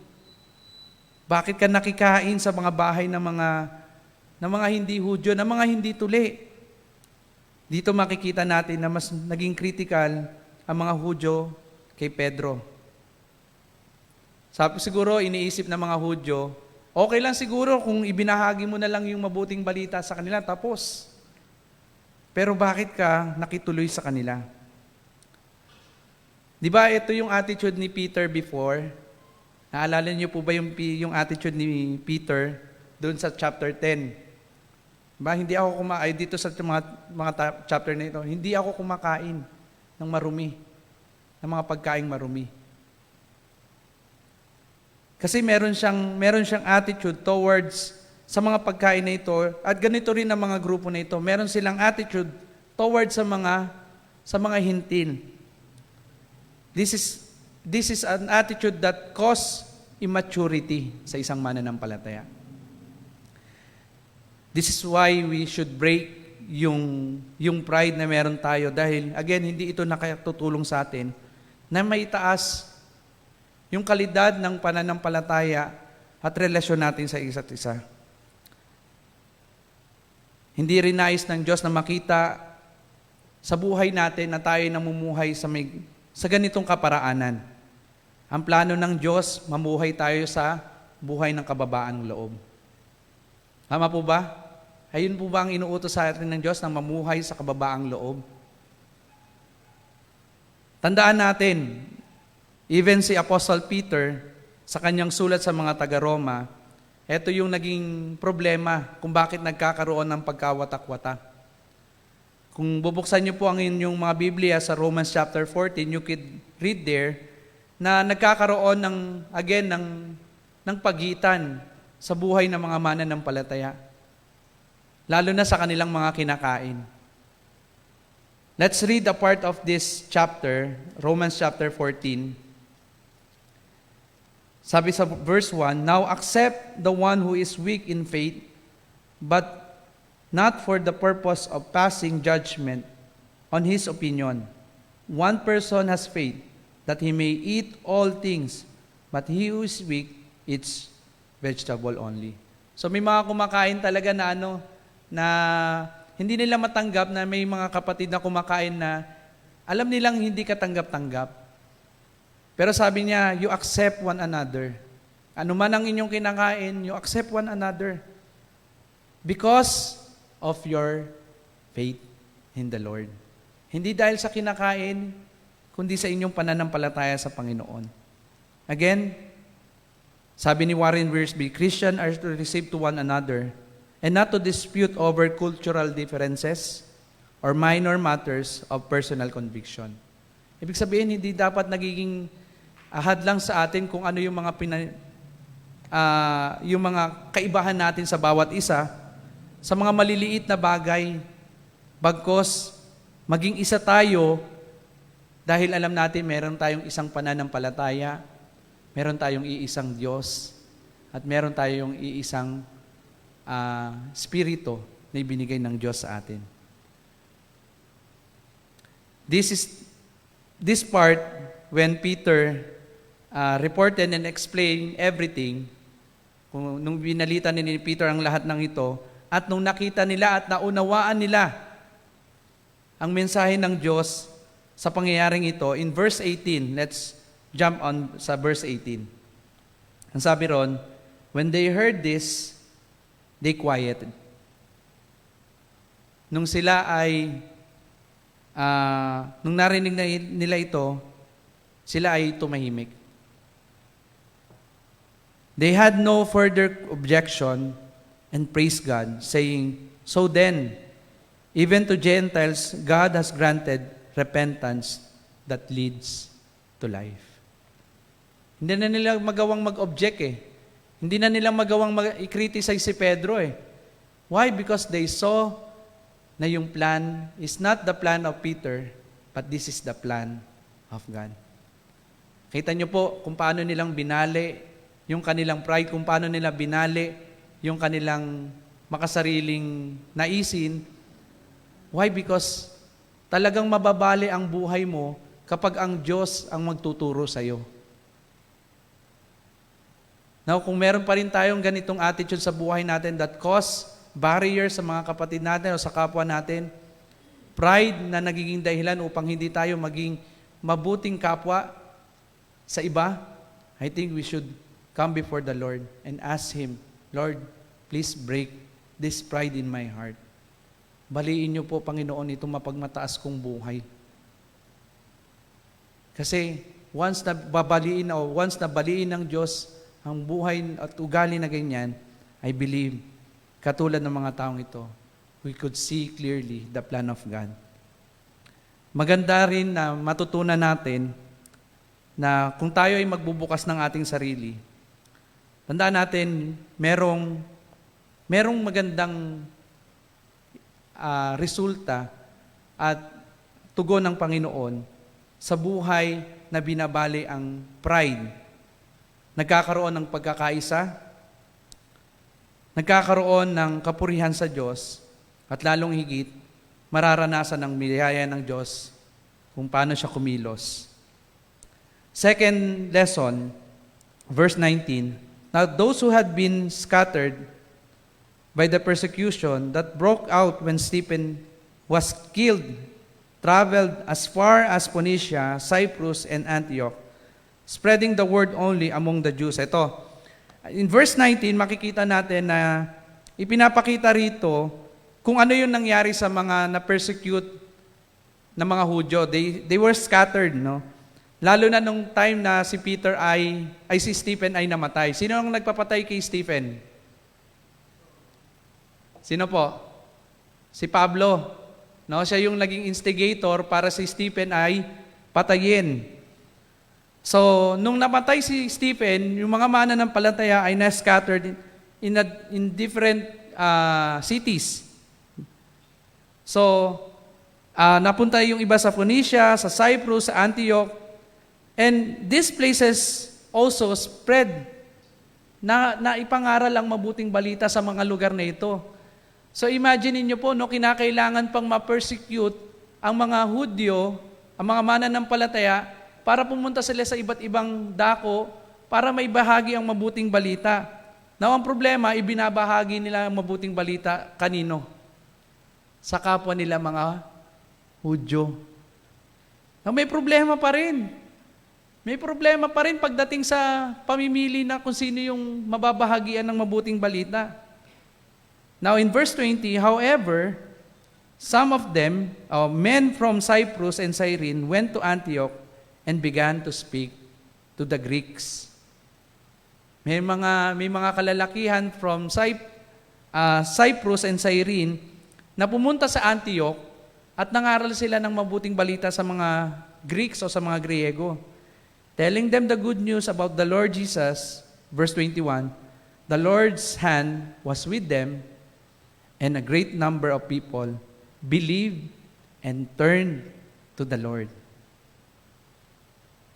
Speaker 6: Bakit ka nakikain sa mga bahay ng mga hindi Hudyo, ng mga hindi tuli? Dito makikita natin na mas naging critical ang mga Hudyo kay Pedro. Siguro iniisip ng mga Hudyo, okay lang siguro kung ibinahagi mo na lang yung mabuting balita sa kanila, tapos. Pero bakit ka nakituloy sa kanila? Di ba ito yung attitude ni Peter before? Naalala niyo po ba yung attitude ni Peter doon sa chapter 10? Diba, hindi ako dito sa mga chapter na ito, hindi ako kumakain ng marumi, ng mga pagkaing marumi. Kasi meron siyang attitude towards sa mga pagkain na ito, at ganito rin ang mga grupo na ito, meron silang attitude towards sa mga hintil. This is an attitude that causes immaturity sa isang mananampalataya. This is why we should break yung pride na meron tayo dahil, again, hindi ito nakatutulong sa atin na maitaas yung kalidad ng pananampalataya at relasyon natin sa isa't isa. Hindi rin nais ng Diyos na makita sa buhay natin na tayo namumuhay sa ganitong kaparaanan. Ang plano ng Diyos, mamuhay tayo sa buhay ng kababaan ng loob. Tama po ba? Ayun po ba ang inuutos sa atin ng Diyos na mamuhay sa kababaang loob? Tandaan natin, even si Apostle Peter, sa kanyang sulat sa mga taga-Roma, ito yung naging problema kung bakit nagkakaroon ng pagkawatak-watak. Kung bubuksan niyo po ang inyong mga Biblia sa Romans chapter 14, you could read there na nagkakaroon ng pagitan sa buhay ng mga mananampalataya, lalo na sa kanilang mga kinakain. Let's read a part of this chapter, Romans chapter 14. Sabi sa verse 1, "Now accept the one who is weak in faith, but not for the purpose of passing judgment on his opinion. One person has faith that he may eat all things, but he who is weak eats vegetable only." So may mga kumakain talaga na na hindi nila matanggap na may mga kapatid na kumakain na alam nilang hindi katanggap-tanggap. Pero sabi niya, you accept one another. Ano man ang inyong kinakain, you accept one another. Because of your faith in the Lord. Hindi dahil sa kinakain, kundi sa inyong pananampalataya sa Panginoon. Again, sabi ni Warren Wiersbe, Christians are to receive to one another and not to dispute over cultural differences or minor matters of personal conviction. Ibig sabihin, hindi dapat nagiging hadlang sa atin kung ano yung yung mga kaibahan natin sa bawat isa, sa mga maliliit na bagay, bagkos maging isa tayo dahil alam natin meron tayong isang pananampalataya, meron tayong iisang Diyos, at meron tayong iisang Espiritu na ibinigay ng Diyos sa atin. This part, when Peter reported and explained everything, nung binalita ni Peter ang lahat ng ito, at nung nakita nila at naunawaan nila ang mensahe ng Diyos sa pangyayaring ito, in verse 18, let's jump on sa verse 18. Ang sabi ron, when they heard this, they quieted. Nung sila ay, nung narinig nila ito, sila ay tumahimik. They had no further objection and praised God, saying, "So then, even to Gentiles, God has granted repentance that leads to life." Hindi na nila magawang mag-object eh. Hindi na nila magawang i-criticize si Pedro eh. Why? Because they saw na yung plan is not the plan of Peter, but this is the plan of God. Kita niyo po kung paano nilang binali yung kanilang pride, kung paano nila binali yung kanilang makasariling naisin. Why? Because talagang mababali ang buhay mo kapag ang Diyos ang magtuturo sa iyo. Now, kung meron pa rin tayong ganitong attitude sa buhay natin that cause barrier sa mga kapatid natin o sa kapwa natin, pride na nagiging dahilan upang hindi tayo maging mabuting kapwa sa iba, I think we should come before the Lord and ask Him, Lord, please break this pride in my heart. Baliin niyo po, Panginoon, itong mapagmataas kong buhay. Kasi once na baliin ng Diyos ang buhay at ugali na ganyan, I believe, katulad ng mga taong ito, we could see clearly the plan of God. Maganda rin na matutunan natin na kung tayo ay magbubukas ng ating sarili, tandaan natin, merong magandang resulta at tugon ng Panginoon sa buhay na binabali ang pride. Nagkakaroon ng pagkakaisa, nagkakaroon ng kapurihan sa Diyos, at lalong higit, mararanasan ng biyaya ng Diyos kung paano siya kumilos. Second lesson, verse 19, "Now those who had been scattered by the persecution that broke out when Stephen was killed traveled as far as Phoenicia, Cyprus, and Antioch, spreading the word only among the Jews." Ito, in verse 19, makikita natin na ipinapakita rito kung ano yung nangyari sa mga na-persecute na mga Hudyo. They were scattered, no? Lalo na nung time na si si Stephen ay namatay. Sino ang nagpapatay kay Stephen? Sino po? Si Pablo. No, siya yung naging instigator para si Stephen ay patayin. So, nung namatay si Stephen, yung mga mananampalataya ay na-scattered in different cities. So, napunta yung iba sa Phoenicia, sa Cyprus, sa Antioch, and these places also spread na ipangaral ang mabuting balita sa mga lugar na ito. So imagine niyo po, no, kinakailangan pang ma-persecute ang mga Hudyo, ang mga mananampalataya, para pumunta sila sa iba't ibang dako para may bahagi ang mabuting balita. Now, ang problema, ibinabahagi nila ang mabuting balita kanino? Sa kapwa nila mga Hudyo. Now, may problema pa rin. May problema pa rin pagdating sa pamimili na kung sino yung mababahagian ng mabuting balita. Now, in verse 20, however, some of them, men from Cyprus and Cyrene, went to Antioch and began to speak to the Greeks. May mga kalalakihan from Cyprus and Cyrene na pumunta sa Antioch at nangaral sila ng mabuting balita sa mga Greeks o sa mga Griego, telling them the good news about the Lord Jesus. Verse 21, the Lord's hand was with them, and a great number of people believed and turned to the Lord.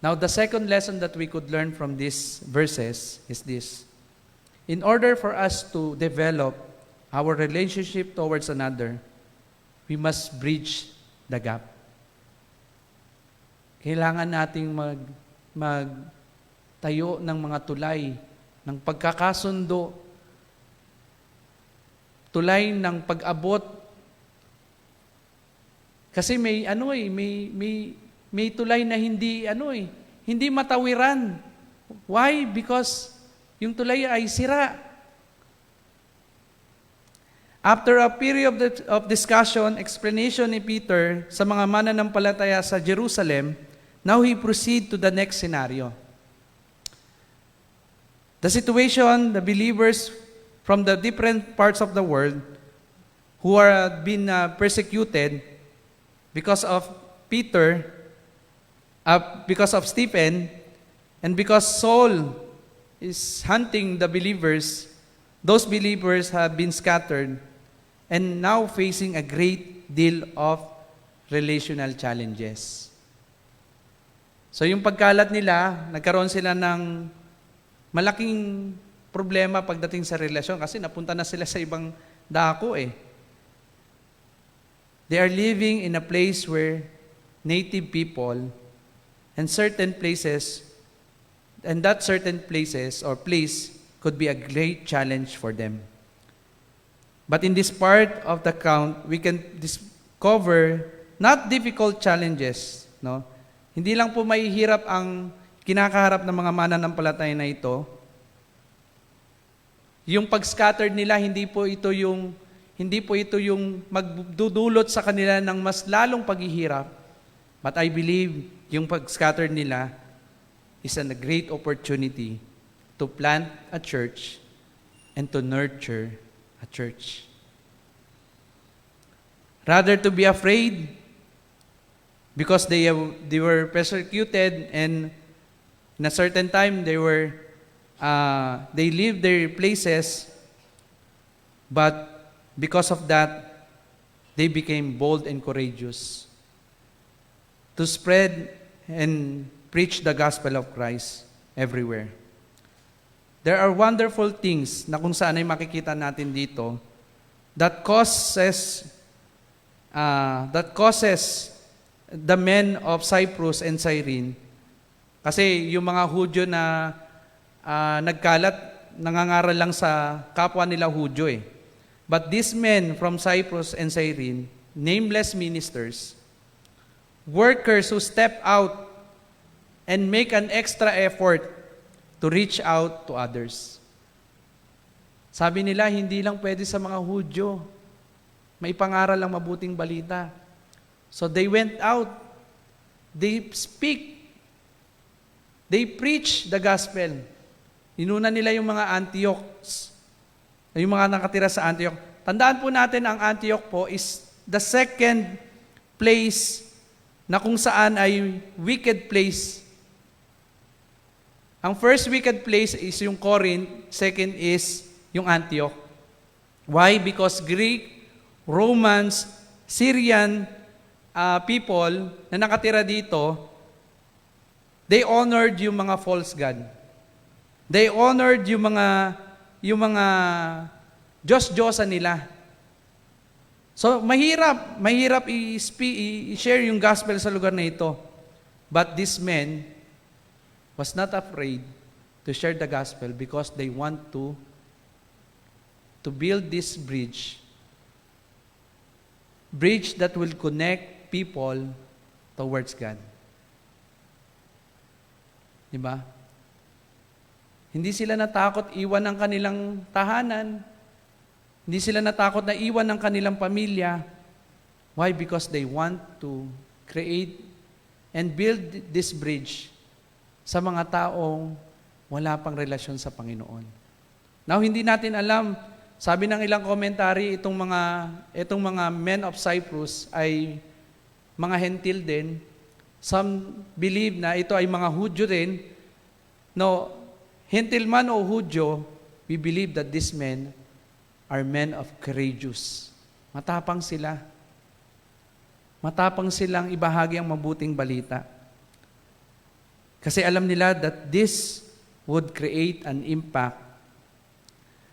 Speaker 6: Now, the second lesson that we could learn from these verses is this. In order for us to develop our relationship towards another, we must bridge the gap. Kailangan nating magtayo ng mga tulay, ng pagkakasundo, tulay ng pag-abot. Kasi may tulay na hindi matawiran. Why? Because yung tulay ay sira. After a period of discussion, explanation ni Peter sa mga mananampalataya sa Jerusalem, now he proceed to the next scenario. The situation, the believers from the different parts of the world who are been persecuted because of Peter, because of Stephen, and because Saul is hunting the believers, those believers have been scattered and now facing a great deal of relational challenges. So yung pagkalat nila, nagkaroon sila ng malaking problema pagdating sa relasyon kasi napunta na sila sa ibang dako eh. They are living in a place where native people and certain places, and that certain places or place could be a great challenge for them. But in this part of the account, we can discover not difficult challenges, no? Hindi lang po mahihirap ang kinakaharap ng mga mananampalataya na ito. Yung pag-scattered nila, hindi po ito yung magdudulot sa kanila ng mas lalong paghihirap. But I believe yung pag-scattered nila is a great opportunity to plant a church and to nurture a church. Rather to be afraid because they were persecuted and in a certain time they leave their places, but because of that, they became bold and courageous to spread and preach the gospel of Christ everywhere. There are wonderful things na kung saan ay makikita natin dito that causes the men of Cyprus and Cyrene, kasi yung mga Hudyo na nagkalat, nangangaral lang sa kapwa nila Hudyo eh. But these men from Cyprus and Cyrene, nameless ministers, workers who step out and make an extra effort to reach out to others. Sabi nila, hindi lang pwede sa mga Hudyo. May pangaral ang mabuting balita. So they went out. They speak. They preach the gospel. Inuna nila yung mga Antiochs, yung mga nakatira sa Antioch. Tandaan po natin, ang Antioch po is the second place na kung saan ay wicked place. Ang first wicked place is yung Corinth, second is yung Antioch. Why? Because Greek, Romans, Syrian people na nakatira dito, they honored yung mga false god. They honored yung mga Diyos-Diyosan nila. So, mahirap i-share yung gospel sa lugar na ito. But this man was not afraid to share the gospel because they want to build this bridge that will connect people towards God. Diba? Hindi sila natakot iwan ang kanilang tahanan. Hindi sila natakot na iwan ang kanilang pamilya. Why? Because they want to create and build this bridge sa mga taong wala pang relasyon sa Panginoon. Now, hindi natin alam, sabi ng ilang komentary, itong mga men of Cyprus ay mga hentil din. Some believe na ito ay mga Hudyo din. No, hentil man o Hudyo, we believe that these men are men of courageous. Matapang sila. Matapang silang ibahagi ang mabuting balita. Kasi alam nila that this would create an impact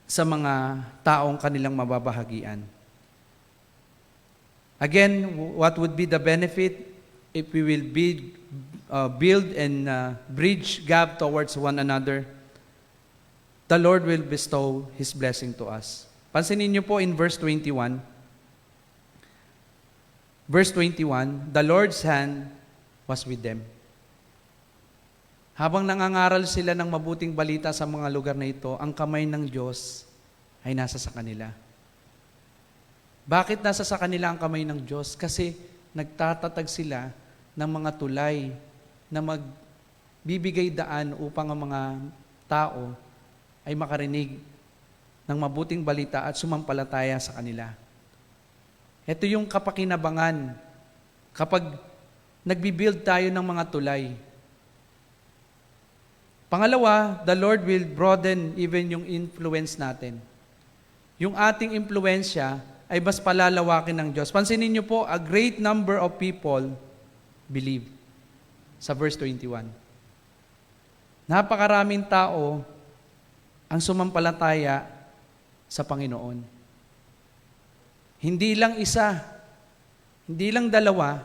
Speaker 6: sa mga taong kanilang mababahagian. Again, what would be the benefit if we will build and bridge gap towards one another? The Lord will bestow His blessing to us. Pansinin niyo po in verse 21. Verse 21, the Lord's hand was with them. Habang nangangaral sila ng mabuting balita sa mga lugar na ito, ang kamay ng Diyos ay nasa sa kanila. Bakit nasa sa kanila ang kamay ng Diyos? Kasi nagtatatag sila ng mga tulay na magbibigay daan upang ang mga tao ay makarinig ng mabuting balita at sumampalataya sa kanila. Ito yung kapakinabangan kapag nagbibuild tayo ng mga tulay. Pangalawa, the Lord will broaden even yung influence natin. Yung ating impluensya ay mas palalawakin ng Diyos. Pansinin niyo po, a great number of people believe. Sa verse 21. Napakaraming tao ang sumampalataya sa Panginoon. Hindi lang isa, hindi lang dalawa,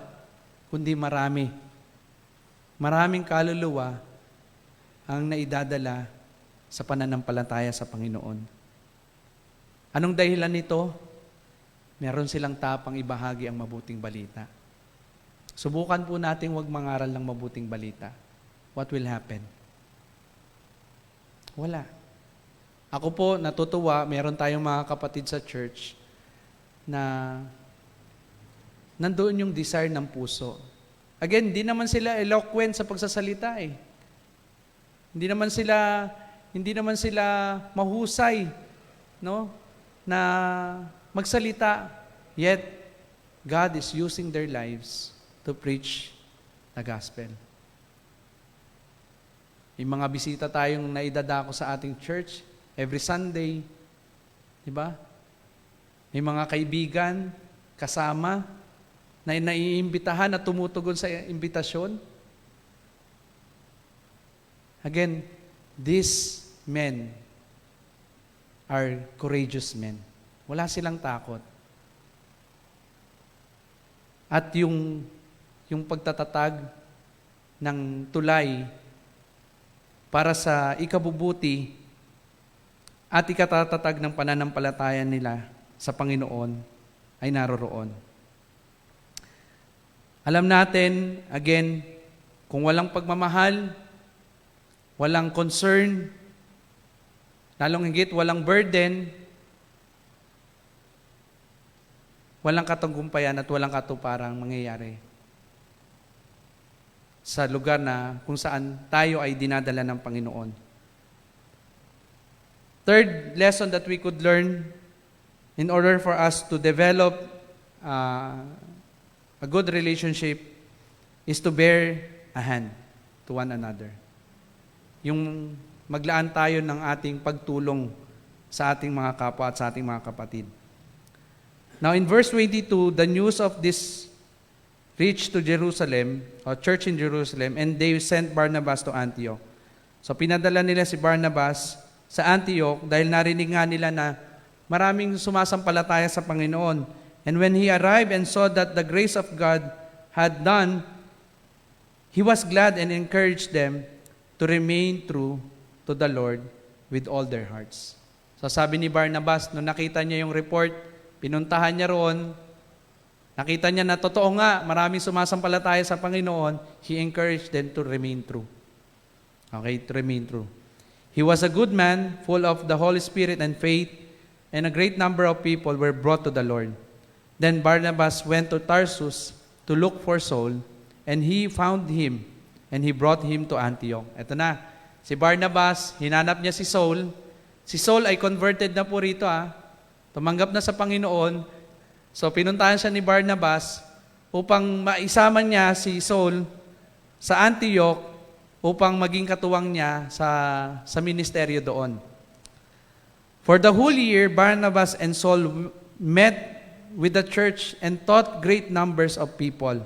Speaker 6: kundi marami. Maraming kaluluwa ang naidadala sa pananampalataya sa Panginoon. Anong dahilan nito? Meron silang tapang ibahagi ang mabuting balita. Subukan po natin huwag mangaral ng mabuting balita. What will happen? Wala. Ako po, natutuwa, meron tayong mga kapatid sa church na nandoon yung desire ng puso. Again, hindi naman sila eloquent sa pagsasalita eh. Hindi naman sila mahusay, no? Na magsalita. Yet God is using their lives to preach the gospel. May mga bisita tayong naidadako sa ating church every Sunday. Di ba? May mga kaibigan, kasama, na naiimbitahan at tumutugon sa imbitasyon. Again, these men are courageous men. Wala silang takot. At yung pagtatatag ng tulay para sa ikabubuti at ikatatag ng pananampalataya nila sa Panginoon ay naroroon. Alam natin, again, kung walang pagmamahal, walang concern, lalong higit walang burden, walang katungkumpayan at walang katuparang mangyayari sa lugar na kung saan tayo ay dinadala ng Panginoon. Third lesson that we could learn in order for us to develop a good relationship is to bear a hand to one another. Yung maglaan tayo ng ating pagtulong sa ating mga kapwa at sa ating mga kapatid. Now in verse 22, the news of this reached to Jerusalem, or church in Jerusalem, and they sent Barnabas to Antioch. So pinadala nila si Barnabas sa Antioch dahil narinig nga nila na maraming sumasampalataya sa Panginoon. And when he arrived and saw that the grace of God had done, he was glad and encouraged them to remain true to the Lord with all their hearts. So sabi ni Barnabas, nung nakita niya yung report, pinuntahan niya roon, nakita niya na totoo nga, maraming sumasampalataya sa Panginoon, he encouraged them to remain true. Okay, to remain true. He was a good man, full of the Holy Spirit and faith, and a great number of people were brought to the Lord. Then Barnabas went to Tarsus to look for Saul, and he found him, and he brought him to Antioch. Ito na, si Barnabas, hinanap niya si Saul. Si Saul ay converted na po rito, tumanggap na sa Panginoon. So pinuntahan siya ni Barnabas upang maisama niya si Saul sa Antioch upang maging katuwang niya sa ministeryo doon. For the whole year, Barnabas and Saul met with the church and taught great numbers of people.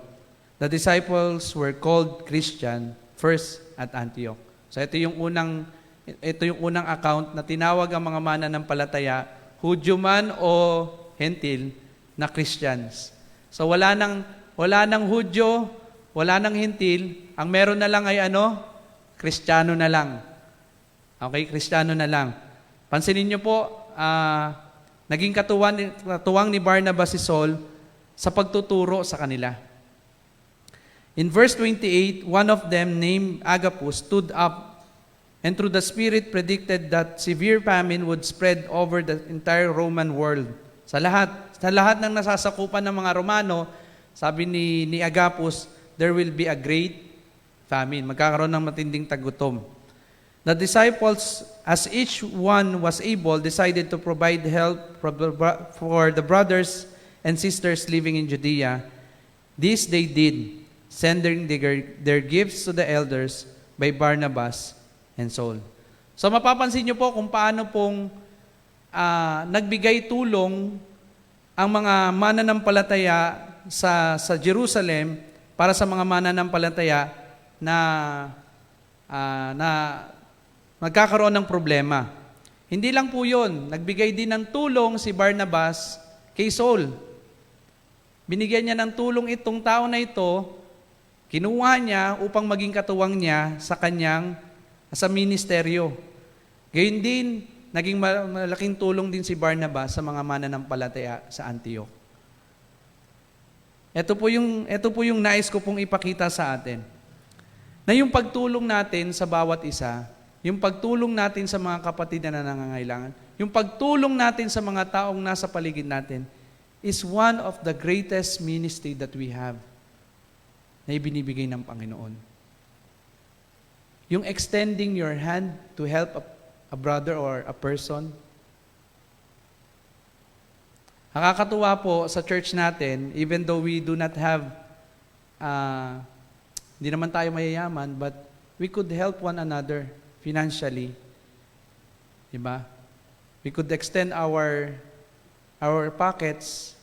Speaker 6: The disciples were called Christian first at Antioch. So ito yung unang account na tinawag ang mga mananampalataya, Hudyo man o Hentil, na Christians. So wala nang Hudyo, wala nang Hentil, ang meron na lang ay Kristiyano na lang. Okay, Kristiyano na lang. Pansinin niyo po, naging katuwang ni Barnabas si Saul sa pagtuturo sa kanila. In verse 28, one of them named Agabus stood up and through the Spirit predicted that severe famine would spread over the entire Roman world. Sa lahat ng nasasakupan ng mga Romano, sabi ni Agabus, there will be a great famine. Magkakaroon ng matinding tagutom. The disciples, as each one was able, decided to provide help for the brothers and sisters living in Judea. This they did, sending their gifts to the elders by Barnabas and Saul. So mapapansin niyo po kung paano pong nagbigay tulong ang mga mananampalataya sa Jerusalem para sa mga mananampalataya na magkakaroon ng problema. Hindi lang po yun. Nagbigay din ng tulong si Barnabas kay Saul. Binigyan niya ng tulong itong tao na ito, kinuha niya upang maging katuwang niya sa ministeryo. Gayon din, naging malaking tulong din si Barnabas sa mga mananampalataya sa Antioch. Ito po yung nais ko pong ipakita sa atin. Na yung pagtulong natin sa bawat isa, yung pagtulong natin sa mga kapatid na nangangailangan, yung pagtulong natin sa mga taong nasa paligid natin, is one of the greatest ministry that we have na ibinibigay ng Panginoon. Yung extending your hand to help a brother or a person. Nakakatuwa po sa church natin, even though we do not have, hindi naman tayo mayayaman, but we could help one another financially. Diba? We could extend our pockets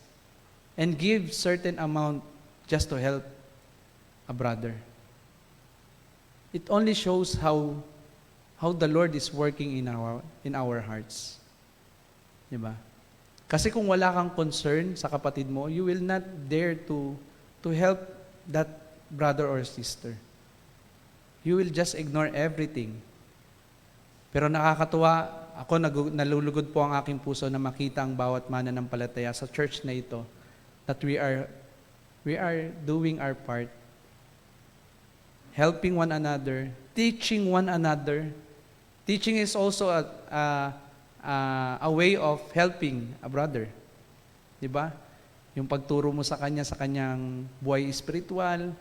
Speaker 6: and give certain amount just to help a brother. It only shows how the Lord is working in our hearts. Diba? Kasi kung wala kang concern sa kapatid mo, you will not dare to help that brother or sister. You will just ignore everything. Pero nakakatuwa, ako nalulugod po ang aking puso na makita ang bawat mananampalataya sa church na ito that we are doing our part. Helping one another, teaching one another. Teaching is also a way of helping a brother. Diba? Yung pagturo mo sa kanyang buhay espiritual,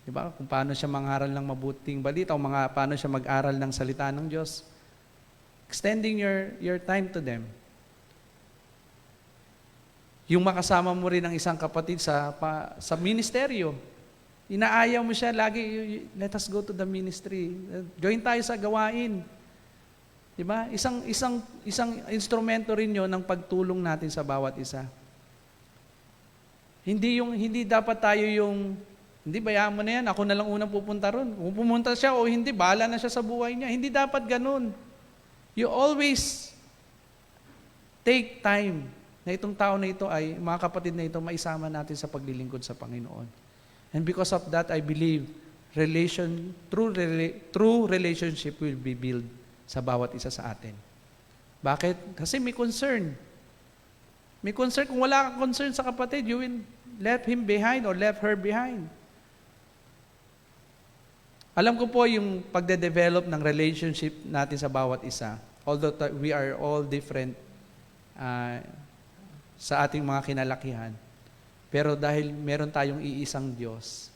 Speaker 6: diba? Kung paano siya mangaral ng mabuting balita o paano siya mag-aral ng salita ng Diyos. Extending your time to them. Yung makasama mo rin ang isang kapatid sa ministeryo. Inaayaw mo siya lagi, let us go to the ministry. Join tayo sa gawain. 'Di ba? Isang instrumento rin 'yon ng pagtulong natin sa bawat isa. Hindi dapat tayo hindi bayaan mo na yan, ako na lang unang pupunta ron. Kung pumunta siya o hindi, bahala na siya sa buhay niya. Hindi dapat ganun. You always take time na itong tao na ito ay, mga kapatid na ito, maisama natin sa paglilingkod sa Panginoon. And because of that, I believe true relationship will be built sa bawat isa sa atin. Bakit? Kasi may concern. May concern. Kung wala kang concern sa kapatid, you will left him behind or left her behind. Alam ko po yung pagde-develop ng relationship natin sa bawat isa. Although we are all different sa ating mga kinalakihan. Pero dahil meron tayong iisang Diyos,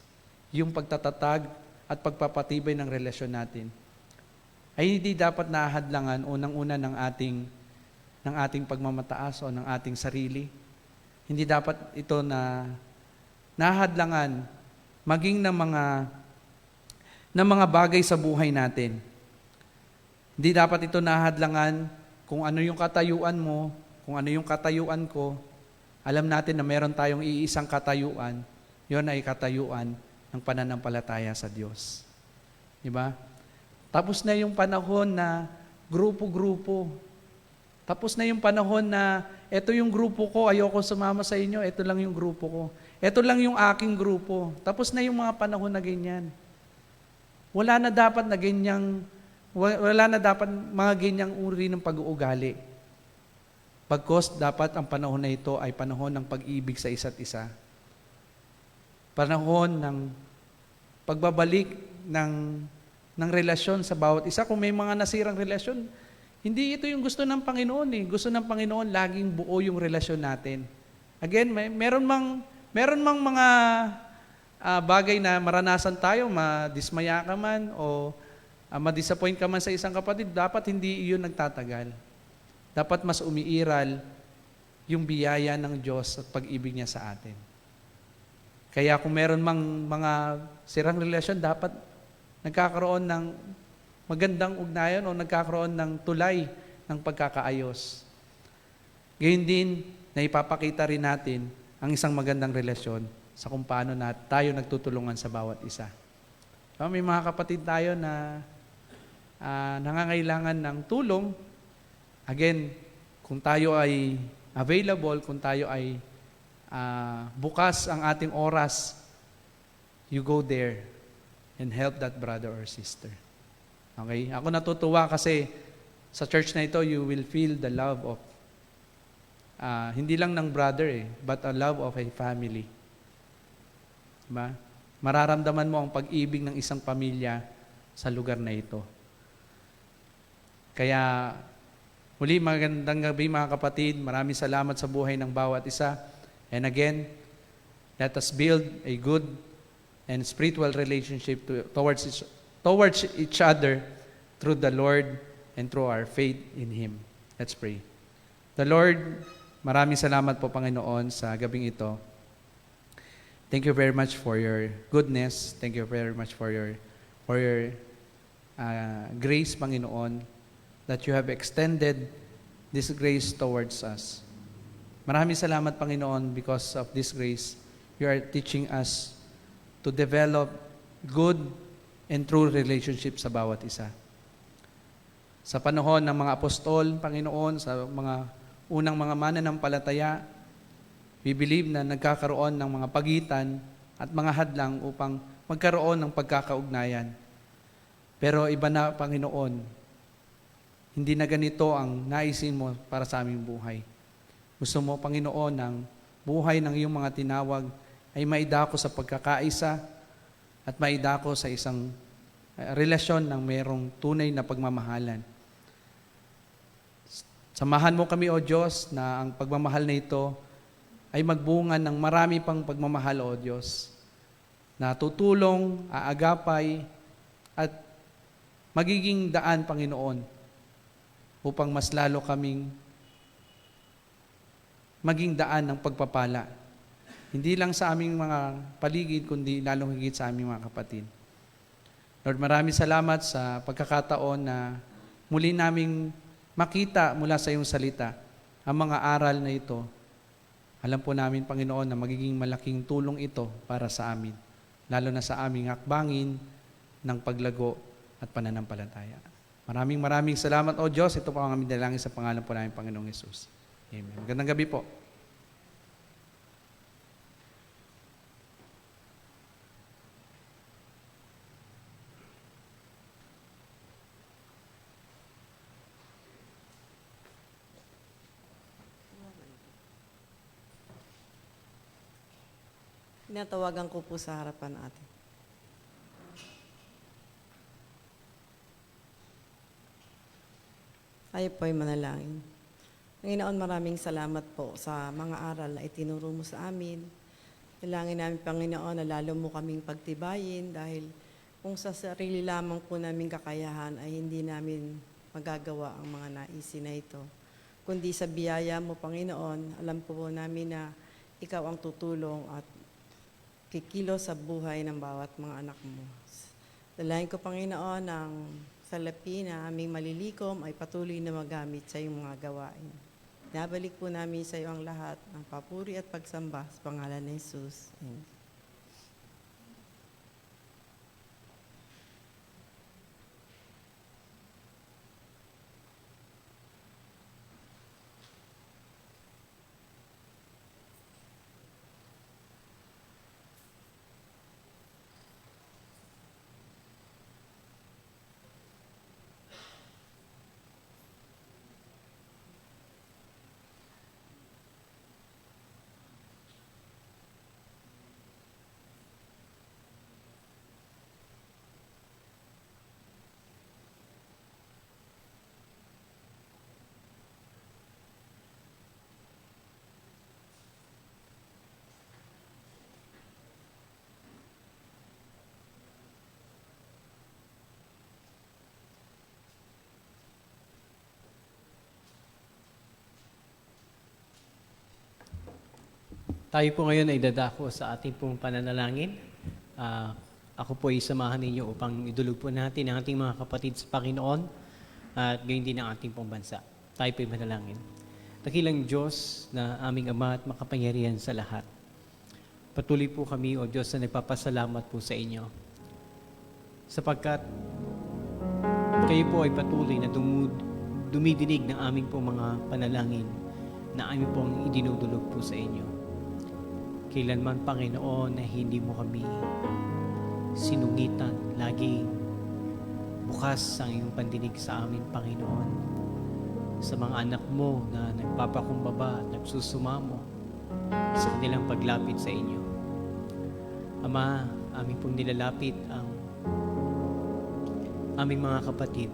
Speaker 6: yung pagtatatag at pagpapatibay ng relasyon natin ay hindi dapat nahadlangan unang-una ng ating pagmamataas o ng ating sarili. Hindi dapat ito na nahadlangan maging ng mga bagay sa buhay natin. Hindi dapat ito nahadlangan kung ano yung katayuan mo, kung ano yung katayuan ko. Alam natin na meron tayong iisang katayuan. Yon ay katayuan ng pananampalataya sa Diyos. Diba? Tapos na yung panahon na grupo-grupo. Tapos na yung panahon na ito yung grupo ko, ayoko sumama sa inyo, ito lang yung grupo ko. Ito lang yung aking grupo. Tapos na yung mga panahon na ganyan. Wala na dapat mga ganyang uri ng pag-uugali. Pagkos dapat ang panahon na ito ay panahon ng pag-ibig sa isa't isa. Panahon ng pagbabalik ng relasyon sa bawat isa. Kung may mga nasirang relasyon, hindi ito yung gusto ng Panginoon eh. Gusto ng Panginoon laging buo yung relasyon natin. Again, meron mang mga bagay na maranasan tayo, madismaya ka man o madisappoint ka man sa isang kapatid, dapat hindi iyon nagtatagal. Dapat mas umiiral yung biyaya ng Diyos at pag-ibig niya sa atin. Kaya kung meron mang mga sirang relasyon, dapat nagkakaroon ng magandang ugnayan o nagkakaroon ng tulay ng pagkakaayos. Gayun din na ipapakita rin natin ang isang magandang relasyon sa kung paano tayo nagtutulungan sa bawat isa. So, may mga kapatid tayo na nangangailangan ng tulong. Again, kung tayo ay available, kung tayo ay bukas ang ating oras, you go there and help that brother or sister. Okay? Ako natutuwa kasi sa church na ito, you will feel the love of, hindi lang ng brother but a love of a family. Diba? Mararamdaman mo ang pag-ibig ng isang pamilya sa lugar na ito. Kaya, muli magandang gabi mga kapatid. Maraming salamat sa buhay ng bawat isa. And again, let us build a good and spiritual relationship towards each other through the Lord and through our faith in Him. Let's pray. The Lord, maraming salamat po Panginoon sa gabing ito. Thank you very much for your goodness. Thank you very much for your grace, Panginoon, that you have extended this grace towards us. Maraming salamat, Panginoon, because of this grace, you are teaching us to develop good and true relationship sa bawat isa. Sa panahon ng mga apostol, Panginoon, sa mga unang mga mananampalataya, we believe na nagkakaroon ng mga pagitan at mga hadlang upang magkaroon ng pagkakaugnayan. Pero iba na, Panginoon, hindi na ganito ang naisin mo para sa aming buhay. Gusto mo, Panginoon, ng buhay ng iyong mga tinawag ay maidako sa pagkakaisa at maidako sa isang relasyon ng mayroong tunay na pagmamahalan. Samahan mo kami, O Diyos, na ang pagmamahal na ito ay magbunga ng marami pang pagmamahal, O Diyos, na tutulong, aagapay, at magiging daan, Panginoon, upang mas lalo kaming maging daan ng pagpapala. Hindi lang sa aming mga paligid, kundi lalong higit sa aming mga kapatid. Lord, maraming salamat sa pagkakataon na muli naming makita mula sa iyong salita ang mga aral na ito. Alam po namin, Panginoon, na magiging malaking tulong ito para sa amin, lalo na sa aming hakbangin ng paglago at pananampalataya. Maraming salamat, O Diyos. Ito po ang aming dalangin sa pangalan po namin, Panginoong Yesus. Amen. Magandang gabi po.
Speaker 2: Tinatawagan ko po sa harapan natin. Tayo po ay manalangin. Panginoon, maraming salamat po sa mga aral na itinuro mo sa amin. Dalangin namin, Panginoon, na lalo mo kaming pagtibayin dahil kung sa sarili lamang po naming kakayahan ay hindi namin magagawa ang mga naisin na ito. Kundi sa biyaya mo, Panginoon, alam po namin na ikaw ang tutulong at kikilo sa buhay ng bawat mga anak mo. Dalangin ko, Panginoon, ang salapi na aming malilikom ay patuloy na magamit sa iyong mga gawain. Nabalik po namin sa iyo ang lahat ng papuri at pagsamba sa pangalan ni Jesus. Amen.
Speaker 7: Tayo po ngayon ay dadako sa ating pong pananalangin. Ako po ay samahan ninyo upang idulog po natin ang ating mga kapatid sa Panginoon at gayon din ang ating pong bansa. Tayo po ay manalangin. Dakilang Diyos na aming Ama at makapangyarihan sa lahat. Patuloy po kami, O Diyos, na nagpapasalamat po sa inyo. Sapagkat kayo po ay patuloy na dumidinig ng aming pong mga panalangin na aming pong idinudulog po sa inyo. Kailanman, Panginoon, na hindi mo kami sinungitan, laging bukas ang iyong pandinig sa amin, Panginoon. Sa mga anak mo na nagpapakumbaba at nagsusumamo sa kanilang paglapit sa inyo. Ama, aming pong nilalapit ang aming mga kapatid.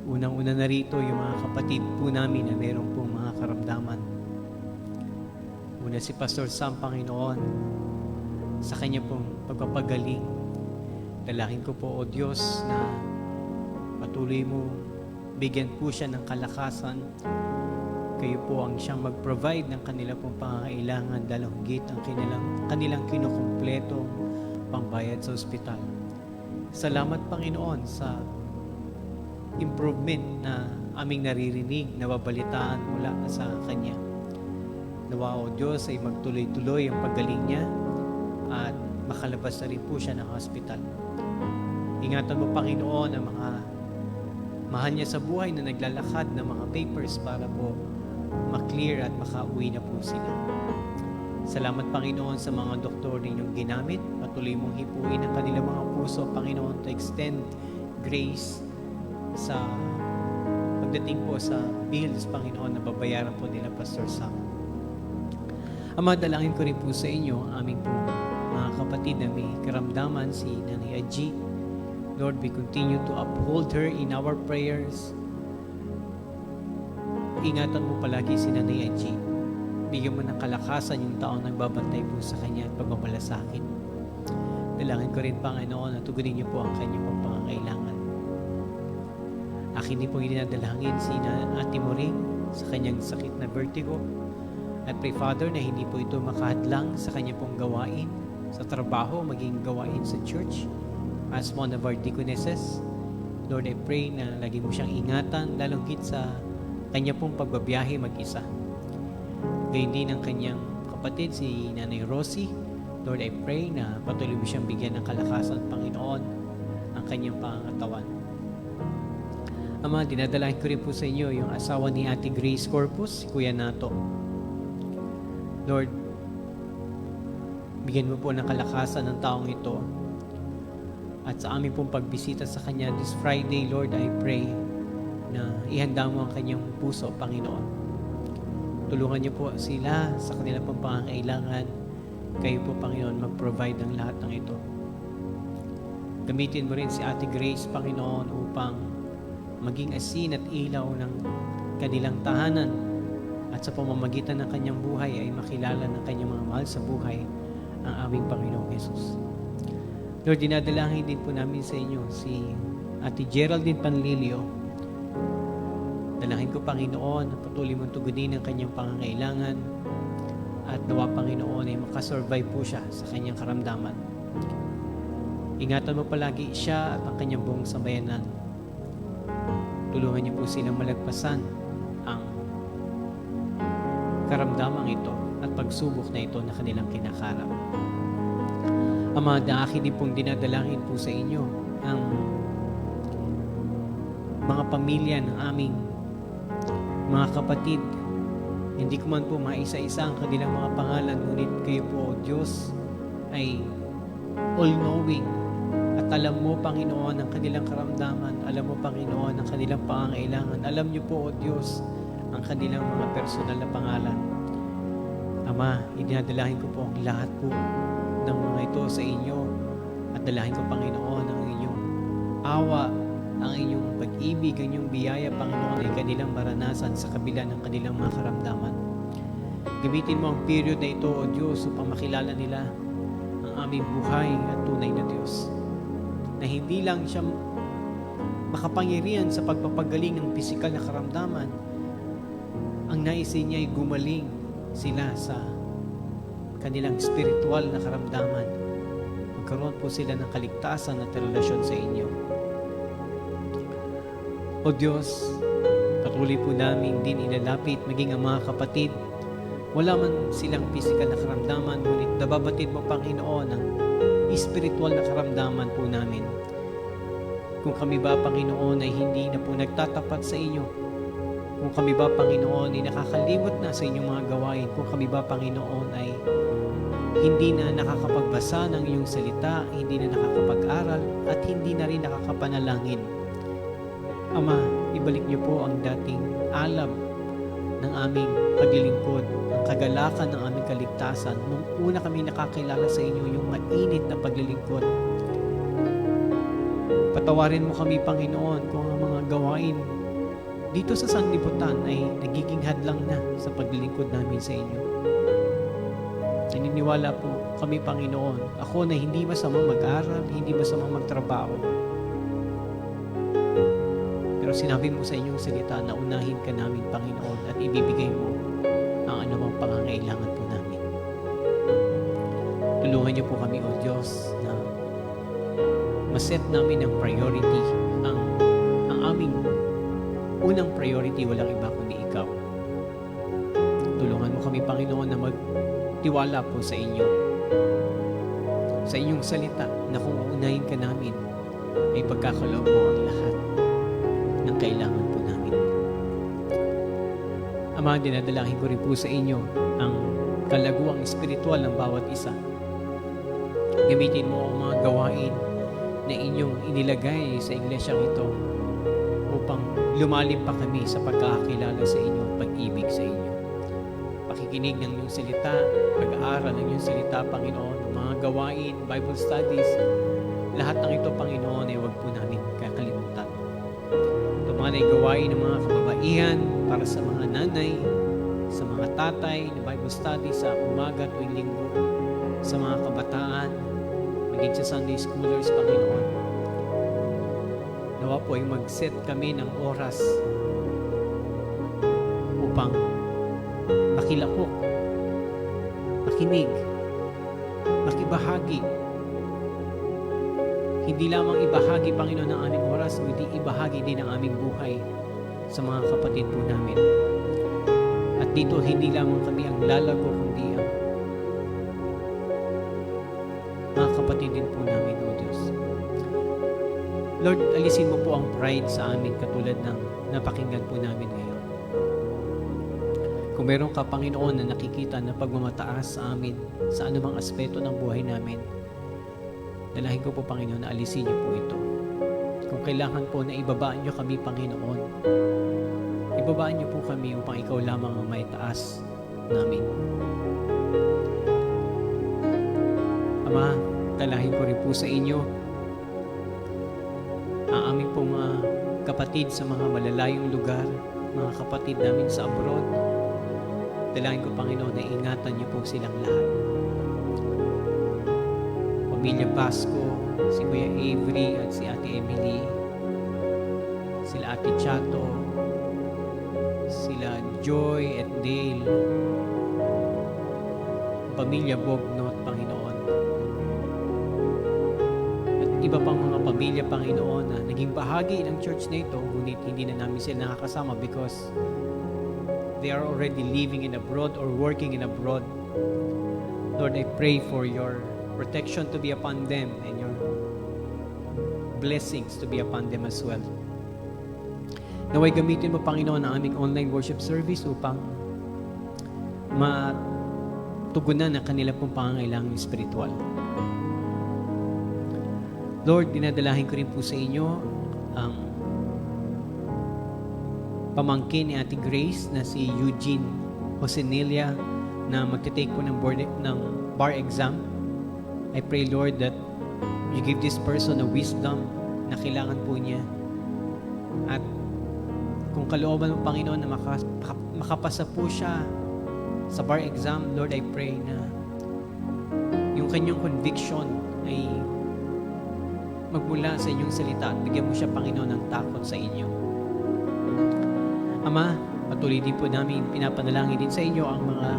Speaker 7: Unang-una na rito yung mga kapatid po namin na mayroong pong mga karamdaman. Una si Pastor Sam, Panginoon, sa kanya pong pagpapagaling. Dalangin ko po, O Diyos, na patuloy mo, bigyan po siya ng kalakasan. Kayo po ang siyang mag-provide ng kanila pong pangangailangan dahil higit ang kanilang kinukumpletong pangbayad sa ospital. Salamat, Panginoon, sa improvement na aming naririnig, nababalitaan mula sa Kanya. Nawa, O Diyos, ay magtuloy-tuloy ang paggaling niya at makalabas na rin po siya ng hospital. Ingatan mo, Panginoon, ang mga mahal niya sa buhay na naglalakad ng mga papers para po maklear at makauwi na po sila. Salamat, Panginoon, sa mga doktor ninyong ginamit. Patuloy mong hipuin ang kanilang mga puso, Panginoon, to extend grace sa pagdating po sa bills, Panginoon, na babayaran po nila, Pastor Sam. Ama, dalangin ko rin po sa inyo ang aming po mga kapatid na may karamdaman, si Nanay Aji. Lord, we continue to uphold her in our prayers. Ingatan mo palagi si Nanay Aji. Bigyan mo ng kalakasan yung taong nagbabantay po sa kanya at pagmamalasakit. Dalangin ko rin, Panginoon, na tugunin niyo po ang kanyang pangangailangan. Akin din po dinadalangin si Ate Moring sa kanyang sakit na vertigo. I pray, Father, na hindi po ito makahadlang sa kanya pong gawain, sa trabaho, maging gawain sa church, as one of our deaconesses. Lord, I pray na lagi mo siyang ingatan, lalong hit sa kanya pong pagbabiyahe mag-isa. Gayun din ang kanyang kapatid, si Nanay Rosie. Lord, I pray na patuloy mo siyang bigyan ng kalakasan, Panginoon, ang kanyang pangangatawan. Ama, dinadalahin ko rin po sa inyo yung asawa ni Ate Grace Corpus, si Kuya Nato. Lord, bigyan mo po ng kalakasan ng taong ito. At sa aming pong pagbisita sa kanya this Friday, Lord, I pray na ihanda mo ang kanyang puso, Panginoon. Tulungan niyo po sila sa kanilang pong pangangailangan. Kayo po, Panginoon, mag-provide ng lahat ng ito. Gamitin mo rin si Ate Grace, Panginoon, upang maging asin at ilaw ng kanilang tahanan at sa pamamagitan ng kanyang buhay ay makilala ng kanyang mga mahal sa buhay ang aming Panginoong Yesus. Lord, dinadalangin din po namin sa inyo si Ate Geraldine Panlilio. Dalangin ko, Panginoon, na patuloy mong tugunin ang kanyang pangangailangan at nawa, Panginoon, ay makasurvive po siya sa kanyang karamdaman. Ingatan mo palagi siya at ang kanyang buong sambayanan. Tulungan niyo po silang malagpasan ang karamdamang ito at pagsubok na ito na kanilang kinakarap. Ama, akin din pong dinadalangin po sa inyo ang mga pamilya ng aming mga kapatid. Hindi ko man po maisa-isa ang kanilang mga pangalan, ngunit kayo po, O Diyos, ay all-knowing. At alam mo, Panginoon, ang kanilang karamdaman. Alam mo, Panginoon, ang kanilang pangangailangan. Alam niyo po, O Diyos, ang kanilang mga personal na pangalan. Ama, idinadalahin ko po ang lahat po ng mga ito sa inyo. At dalahin ko, Panginoon, ang inyong awa, ang inyong pag-ibig, ang inyong biyaya, Panginoon, ay kanilang maranasan sa kabila ng kanilang mga karamdaman. Gamitin mo ang period na ito, O Diyos, upang makilala nila ang aming buhay at tunay na Diyos. Na hindi lang siya makapangyarihan sa pagpapagaling ng pisikal na karamdaman, ang naisin niya ay gumaling sila sa kanilang spiritual na karamdaman. Magkaroon po sila ng kaligtasan at relasyon sa inyo. O Diyos, patuloy po namin din ilalapit maging ang mga kapatid. Wala man silang pisikal na karamdaman, ngunit nababatid mo, Panginoon, ang spiritual na karamdaman po namin. Kung kami ba, Panginoon, ay hindi na po nagtatapat sa inyo, kung kami ba, Panginoon, ay nakakalimot na sa inyong mga gawain, kung kami ba, Panginoon, ay hindi na nakakapagbasa ng iyong salita, hindi na nakakapag-aral, at hindi na rin nakakapanalangin. Ama, ibalik niyo po ang dating alam ng aming paglilingkod, ang kagalakan ng aming kaligtasan. Nung una kami nakakilala sa inyo, yung mainit na paglilingkod. Patawarin mo kami, Panginoon, kung ang mga gawain dito sa sanlibutan ay nagiging hadlang na sa paglilingkod namin sa inyo. Naniniwala po kami, Panginoon, ako na hindi masamang mag-aral, hindi masamang magtrabaho. Pero sinabi mo sa inyong salita na unahin ka namin, Panginoon, at ibibigay mo ang anumang pangangailangan po namin. Tulungan niyo po kami, O Diyos, na maset namin ang priority, ang aming unang priority, walang iba kundi ikaw. Tulungan mo kami, Panginoon, na magtiwala po sa inyo, sa inyong salita, na kung uunahin ka namin, ay pagkakaloob mo ang lahat ng kailangan po namin. Ama, dinadalangin ko rin po sa inyo ang kalaguang espiritual ng bawat isa. Gamitin mo ang mga gawain na inyong inilagay sa iglesyang ito upang lumalim pa kami sa pagkakakilala sa inyo at pag-ibig sa inyo. Pakikinig ng inyong salita, pag-aaral ng inyong salita, Panginoon, mga gawain, Bible studies, lahat ng ito, Panginoon, ay huwag po namin kakalimutan. Ito mga gawain ng mga kababaihan para sa mga nanay, sa mga tatay, na Bible study sa umaga tuwing linggo, sa mga kabataan, maging sa Sunday Schoolers, Panginoon. Nawa po ay mag-set kami ng oras upang makilahok makinig, makibahagi. Hindi lamang ibahagi, Panginoon, ang aming oras, kundi ibahagi din ang aming buhay sa mga kapatid po namin. At dito, hindi lamang kami ang lalago, kundi ang mga kapatid din po namin, O Diyos. Lord, alisin mo po ang pride sa amin katulad ng napakinggan po namin ngayon. Kung meron ka, Panginoon, na nakikita na pagmamataas sa amin sa anumang aspeto ng buhay namin, dalahin ko po, Panginoon, na alisin niyo po ito. Kung kailangan po na ibabaan niyo kami, Panginoon, ibabaan niyo po kami upang ikaw lamang ang may taas namin. Ama, dalahin ko rin po sa inyo ang aming pong kapatid sa mga malalayong lugar, mga kapatid namin sa abroad. Dalahin ko, Panginoon, na ingatan niyo po silang lahat. Pamilya Basco, si Kuya Avery at si Ate Emily, sila Ate Chato, sila Joy at Dale, Pamilya Bognot, Panginoon, at iba pang mga pamilya, Panginoon, na naging bahagi ng church na ito, ngunit hindi na namin sila nakakasama because they are already living in abroad or working in abroad. Lord, I pray for your protection to be upon them and your blessings to be upon them as well. Naway gamitin mo, Panginoon, ang aming online worship service upang matugunan ang kanilang pong pangangailangan spiritual. Lord, dinadalahin ko rin po sa inyo ang pamangkin ni Ate Grace na si Eugene Josenelia na magte-take po ng bar exam. I pray, Lord, that you give this person a wisdom na kailangan po niya. At kung kalooban mo, Panginoon, na makapasa po siya sa bar exam, Lord, I pray na yung kanyang conviction ay magmula sa inyong salita at bigyan mo siya, Panginoon, ng takot sa inyo. Ama, patuloy din po namin pinapanalangin din sa inyo ang mga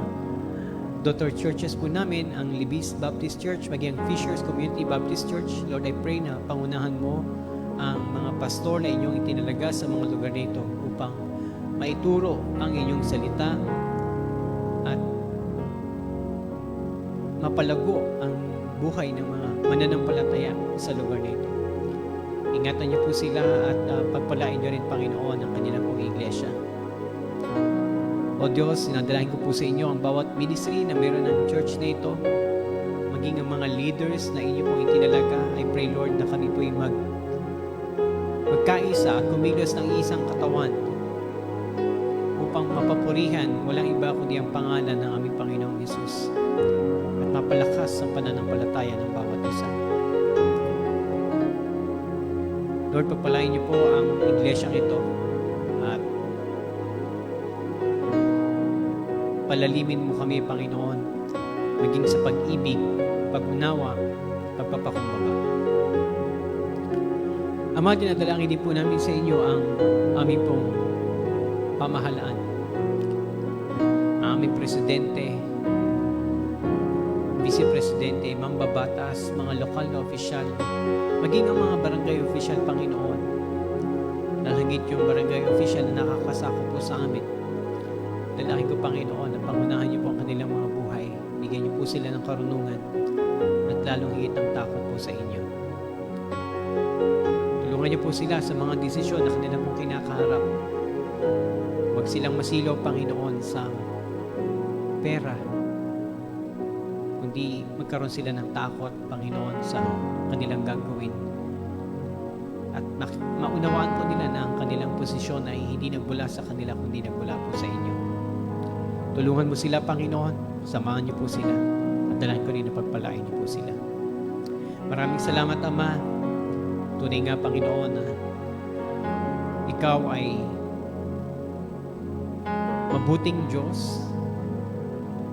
Speaker 7: daughter churches po namin, ang Libis Baptist Church, maging ang Fishers Community Baptist Church. Lord, I pray na pangunahan mo ang mga pastor na inyong itinalaga sa mga lugar nito upang maituro ang inyong salita at mapalago ang buhay ng mga mananampalataya sa lugar nito. Ingatan niyo po sila at pagpalain niyo rin, Panginoon, ang kanilang pong iglesia. O Diyos, sinadalahin ko po sa inyo ang bawat ministry na meron ng church na ito, maging ang mga leaders na inyo pong itinalaga. I pray, Lord, na kami po ay magkaisa at kumilos ng isang katawan upang mapapurihan walang iba kundi ang pangalan ng aming Panginoong Hesus at mapalakas ang pananampalataya ng bawat isa. Lord, pagpalain niyo po ang iglesyang ito at palalimin mo kami, Panginoon, maging sa pag-ibig, pag-unawa, pagpapakumbaba. Ama, dinadalangin din po namin sa inyo ang aming pong pamahalaan. Ang aming presidente, vice-presidente, mambabatas, mga lokal na opisyal, maging ang mga barangay official, Panginoon. Nalangit yung barangay official na nakakasakop po sa amin. Dalangin ko, Panginoon, na pangunahan niyo po ang kanilang mga buhay. Bigyan niyo po sila ng karunungan at lalong higit ang takot po sa inyo. Tulungan niyo po sila sa mga desisyon na kanilang pong kinakaharap. Huwag silang masilaw, Panginoon, sa pera, kundi magkaroon sila ng takot, Panginoon, sa kanilang gagawin. At maunawaan po nila na ang kanilang posisyon ay hindi nagbula sa kanila, kundi nagbula po sa inyo. Tulungan mo sila, Panginoon. Samahan niyo po sila. At dalangin ko rin na pagpalain niyo po sila. Maraming salamat, Ama. Tunay nga, Panginoon, na Ikaw ay mabuting Diyos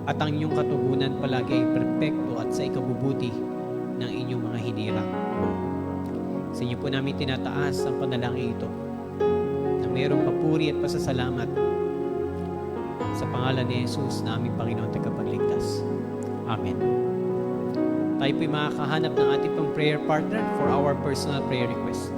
Speaker 7: at ang inyong katugunan palagi ay perpekto at sa ikabubuti ng inyong mga hinirang. Sa inyo po namin tinataas ang panalangin ito na mayroong papuri at pasasalamat sa pangalan ni Jesus na aming Panginoon at Tagapagligtas. Amen. Tayo po'y makakahanap ng ating pang prayer partner for our personal prayer request.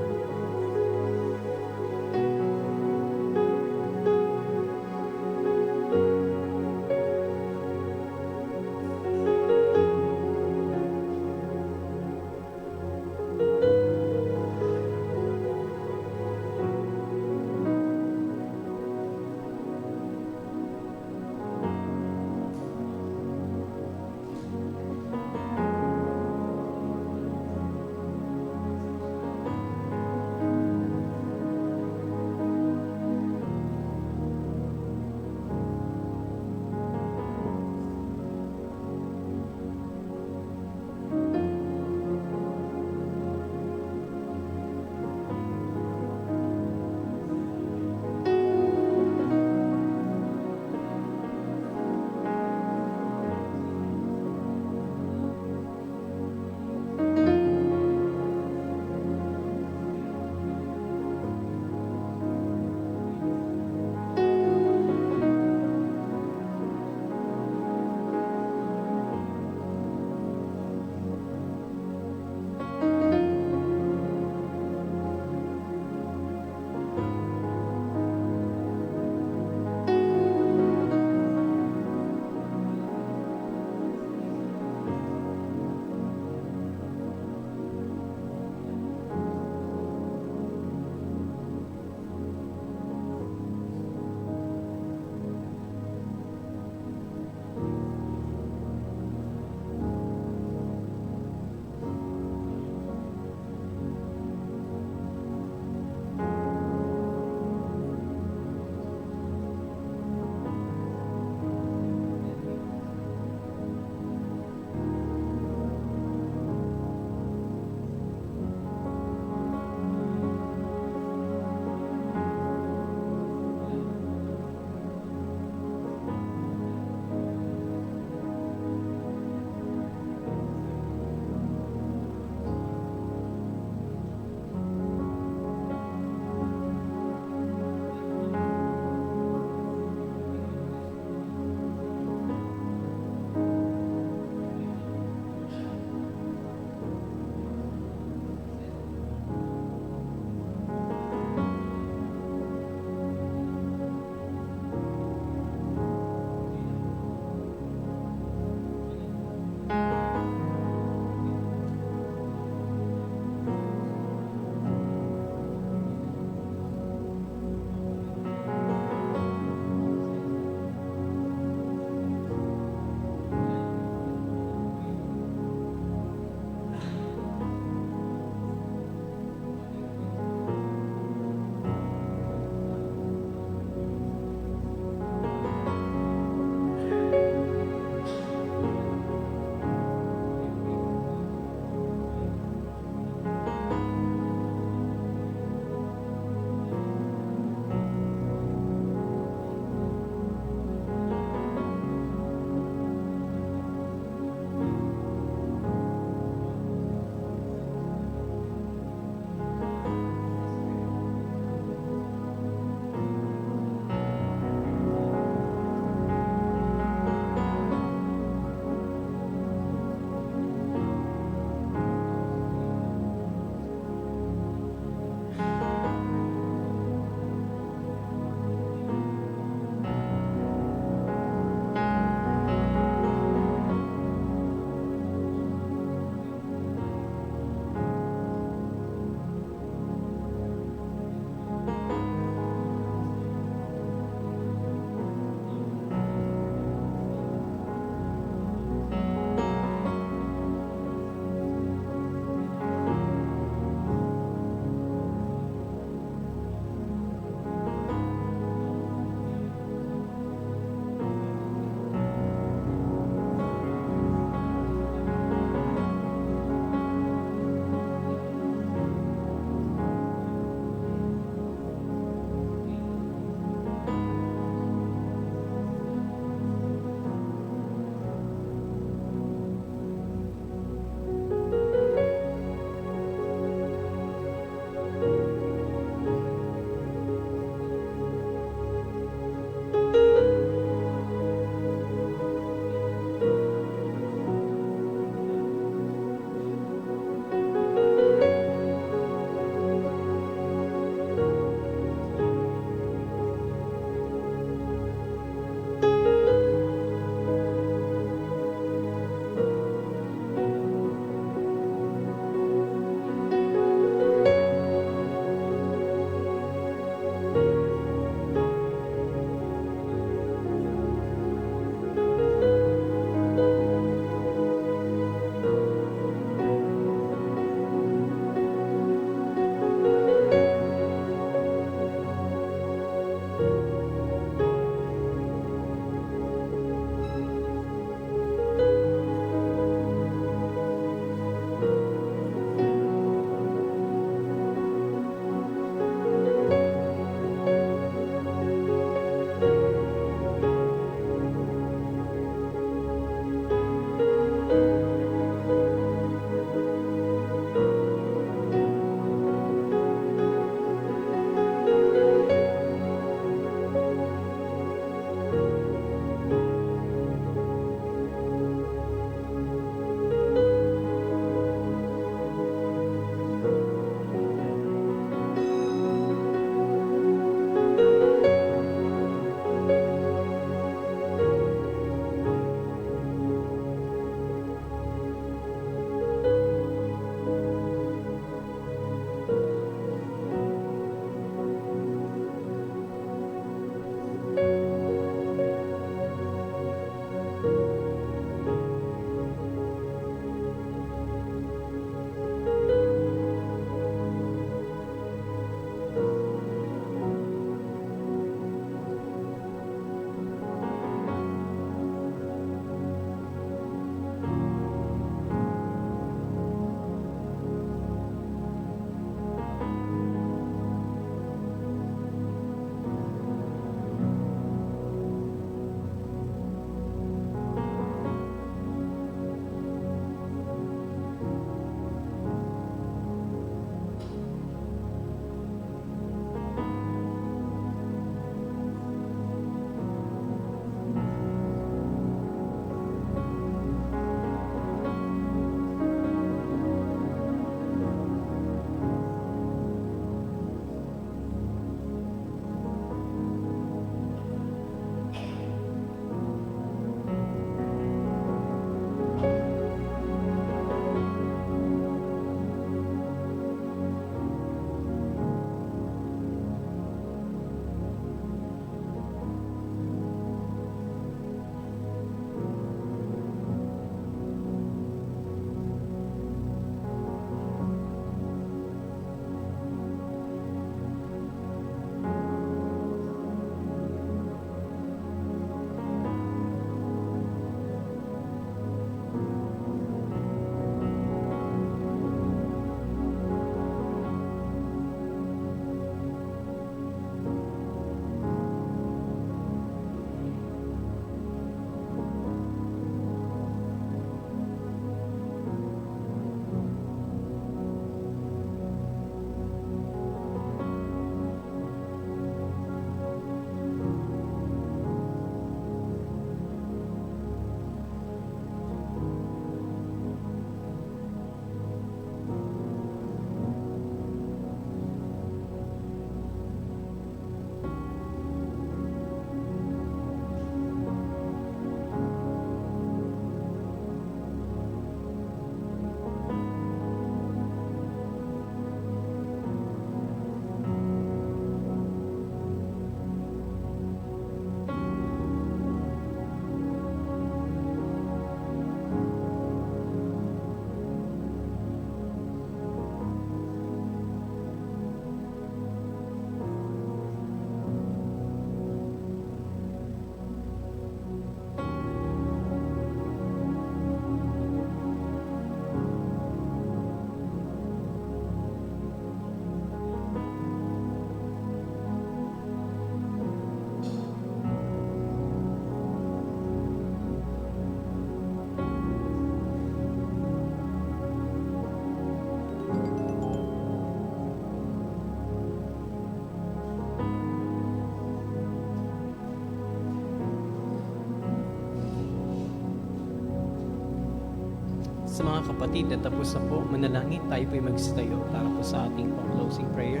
Speaker 7: Sa mga kapatid na tapos na po manalangin, tayo po'y magsitayo para po sa ating pang-closing prayer.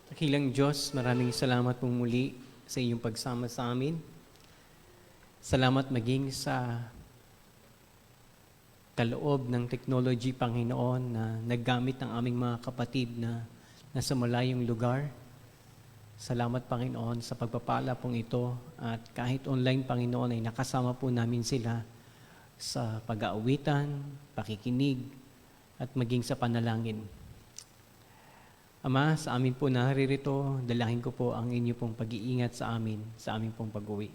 Speaker 7: Dakilang Diyos, maraming salamat po muli sa iyong pagsama sa amin. Salamat maging sa kaloob ng technology, Panginoon, na naggamit ng aming mga kapatid na nasa malayong lugar. Salamat, Panginoon, sa pagpapala pong ito. At kahit online, Panginoon, ay nakasama po namin sila sa pag-aawitan, pakikinig, at maging sa panalangin. Ama, sa amin po naririto, dalahin ko po ang inyo pong pag-iingat sa amin, sa aming pong pag-uwi.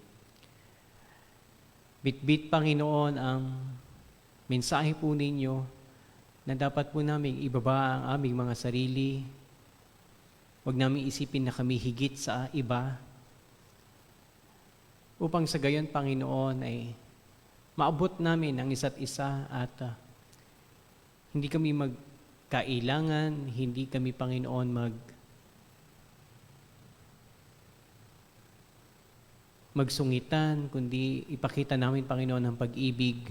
Speaker 7: Bitbit, Panginoon, ang mensahe po ninyo na dapat po namin ibaba ang aming mga sarili. Huwag namin isipin na kami higit sa iba. Upang sa gayon, Panginoon, ay maabot namin ang isa't isa at hindi kami magkailangan, hindi kami, Panginoon, magsungitan, kundi ipakita namin, Panginoon, ang pag-ibig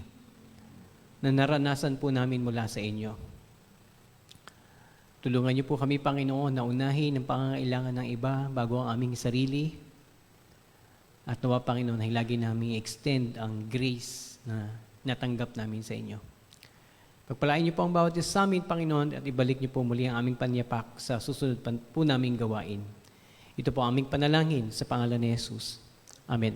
Speaker 7: na naranasan po namin mula sa inyo. Tulungan niyo po kami, Panginoon, na unahin ang pangangailangan ng iba bago ang aming sarili. At nawa, Panginoon, ay lagi namin extend ang grace na natanggap namin sa inyo. Pagpalain niyo po ang bawat isa sa amin, Panginoon, at ibalik niyo po muli ang aming panyapak sa susunod po naming gawain. Ito po aming panalangin sa pangalan ni Jesus. Amen.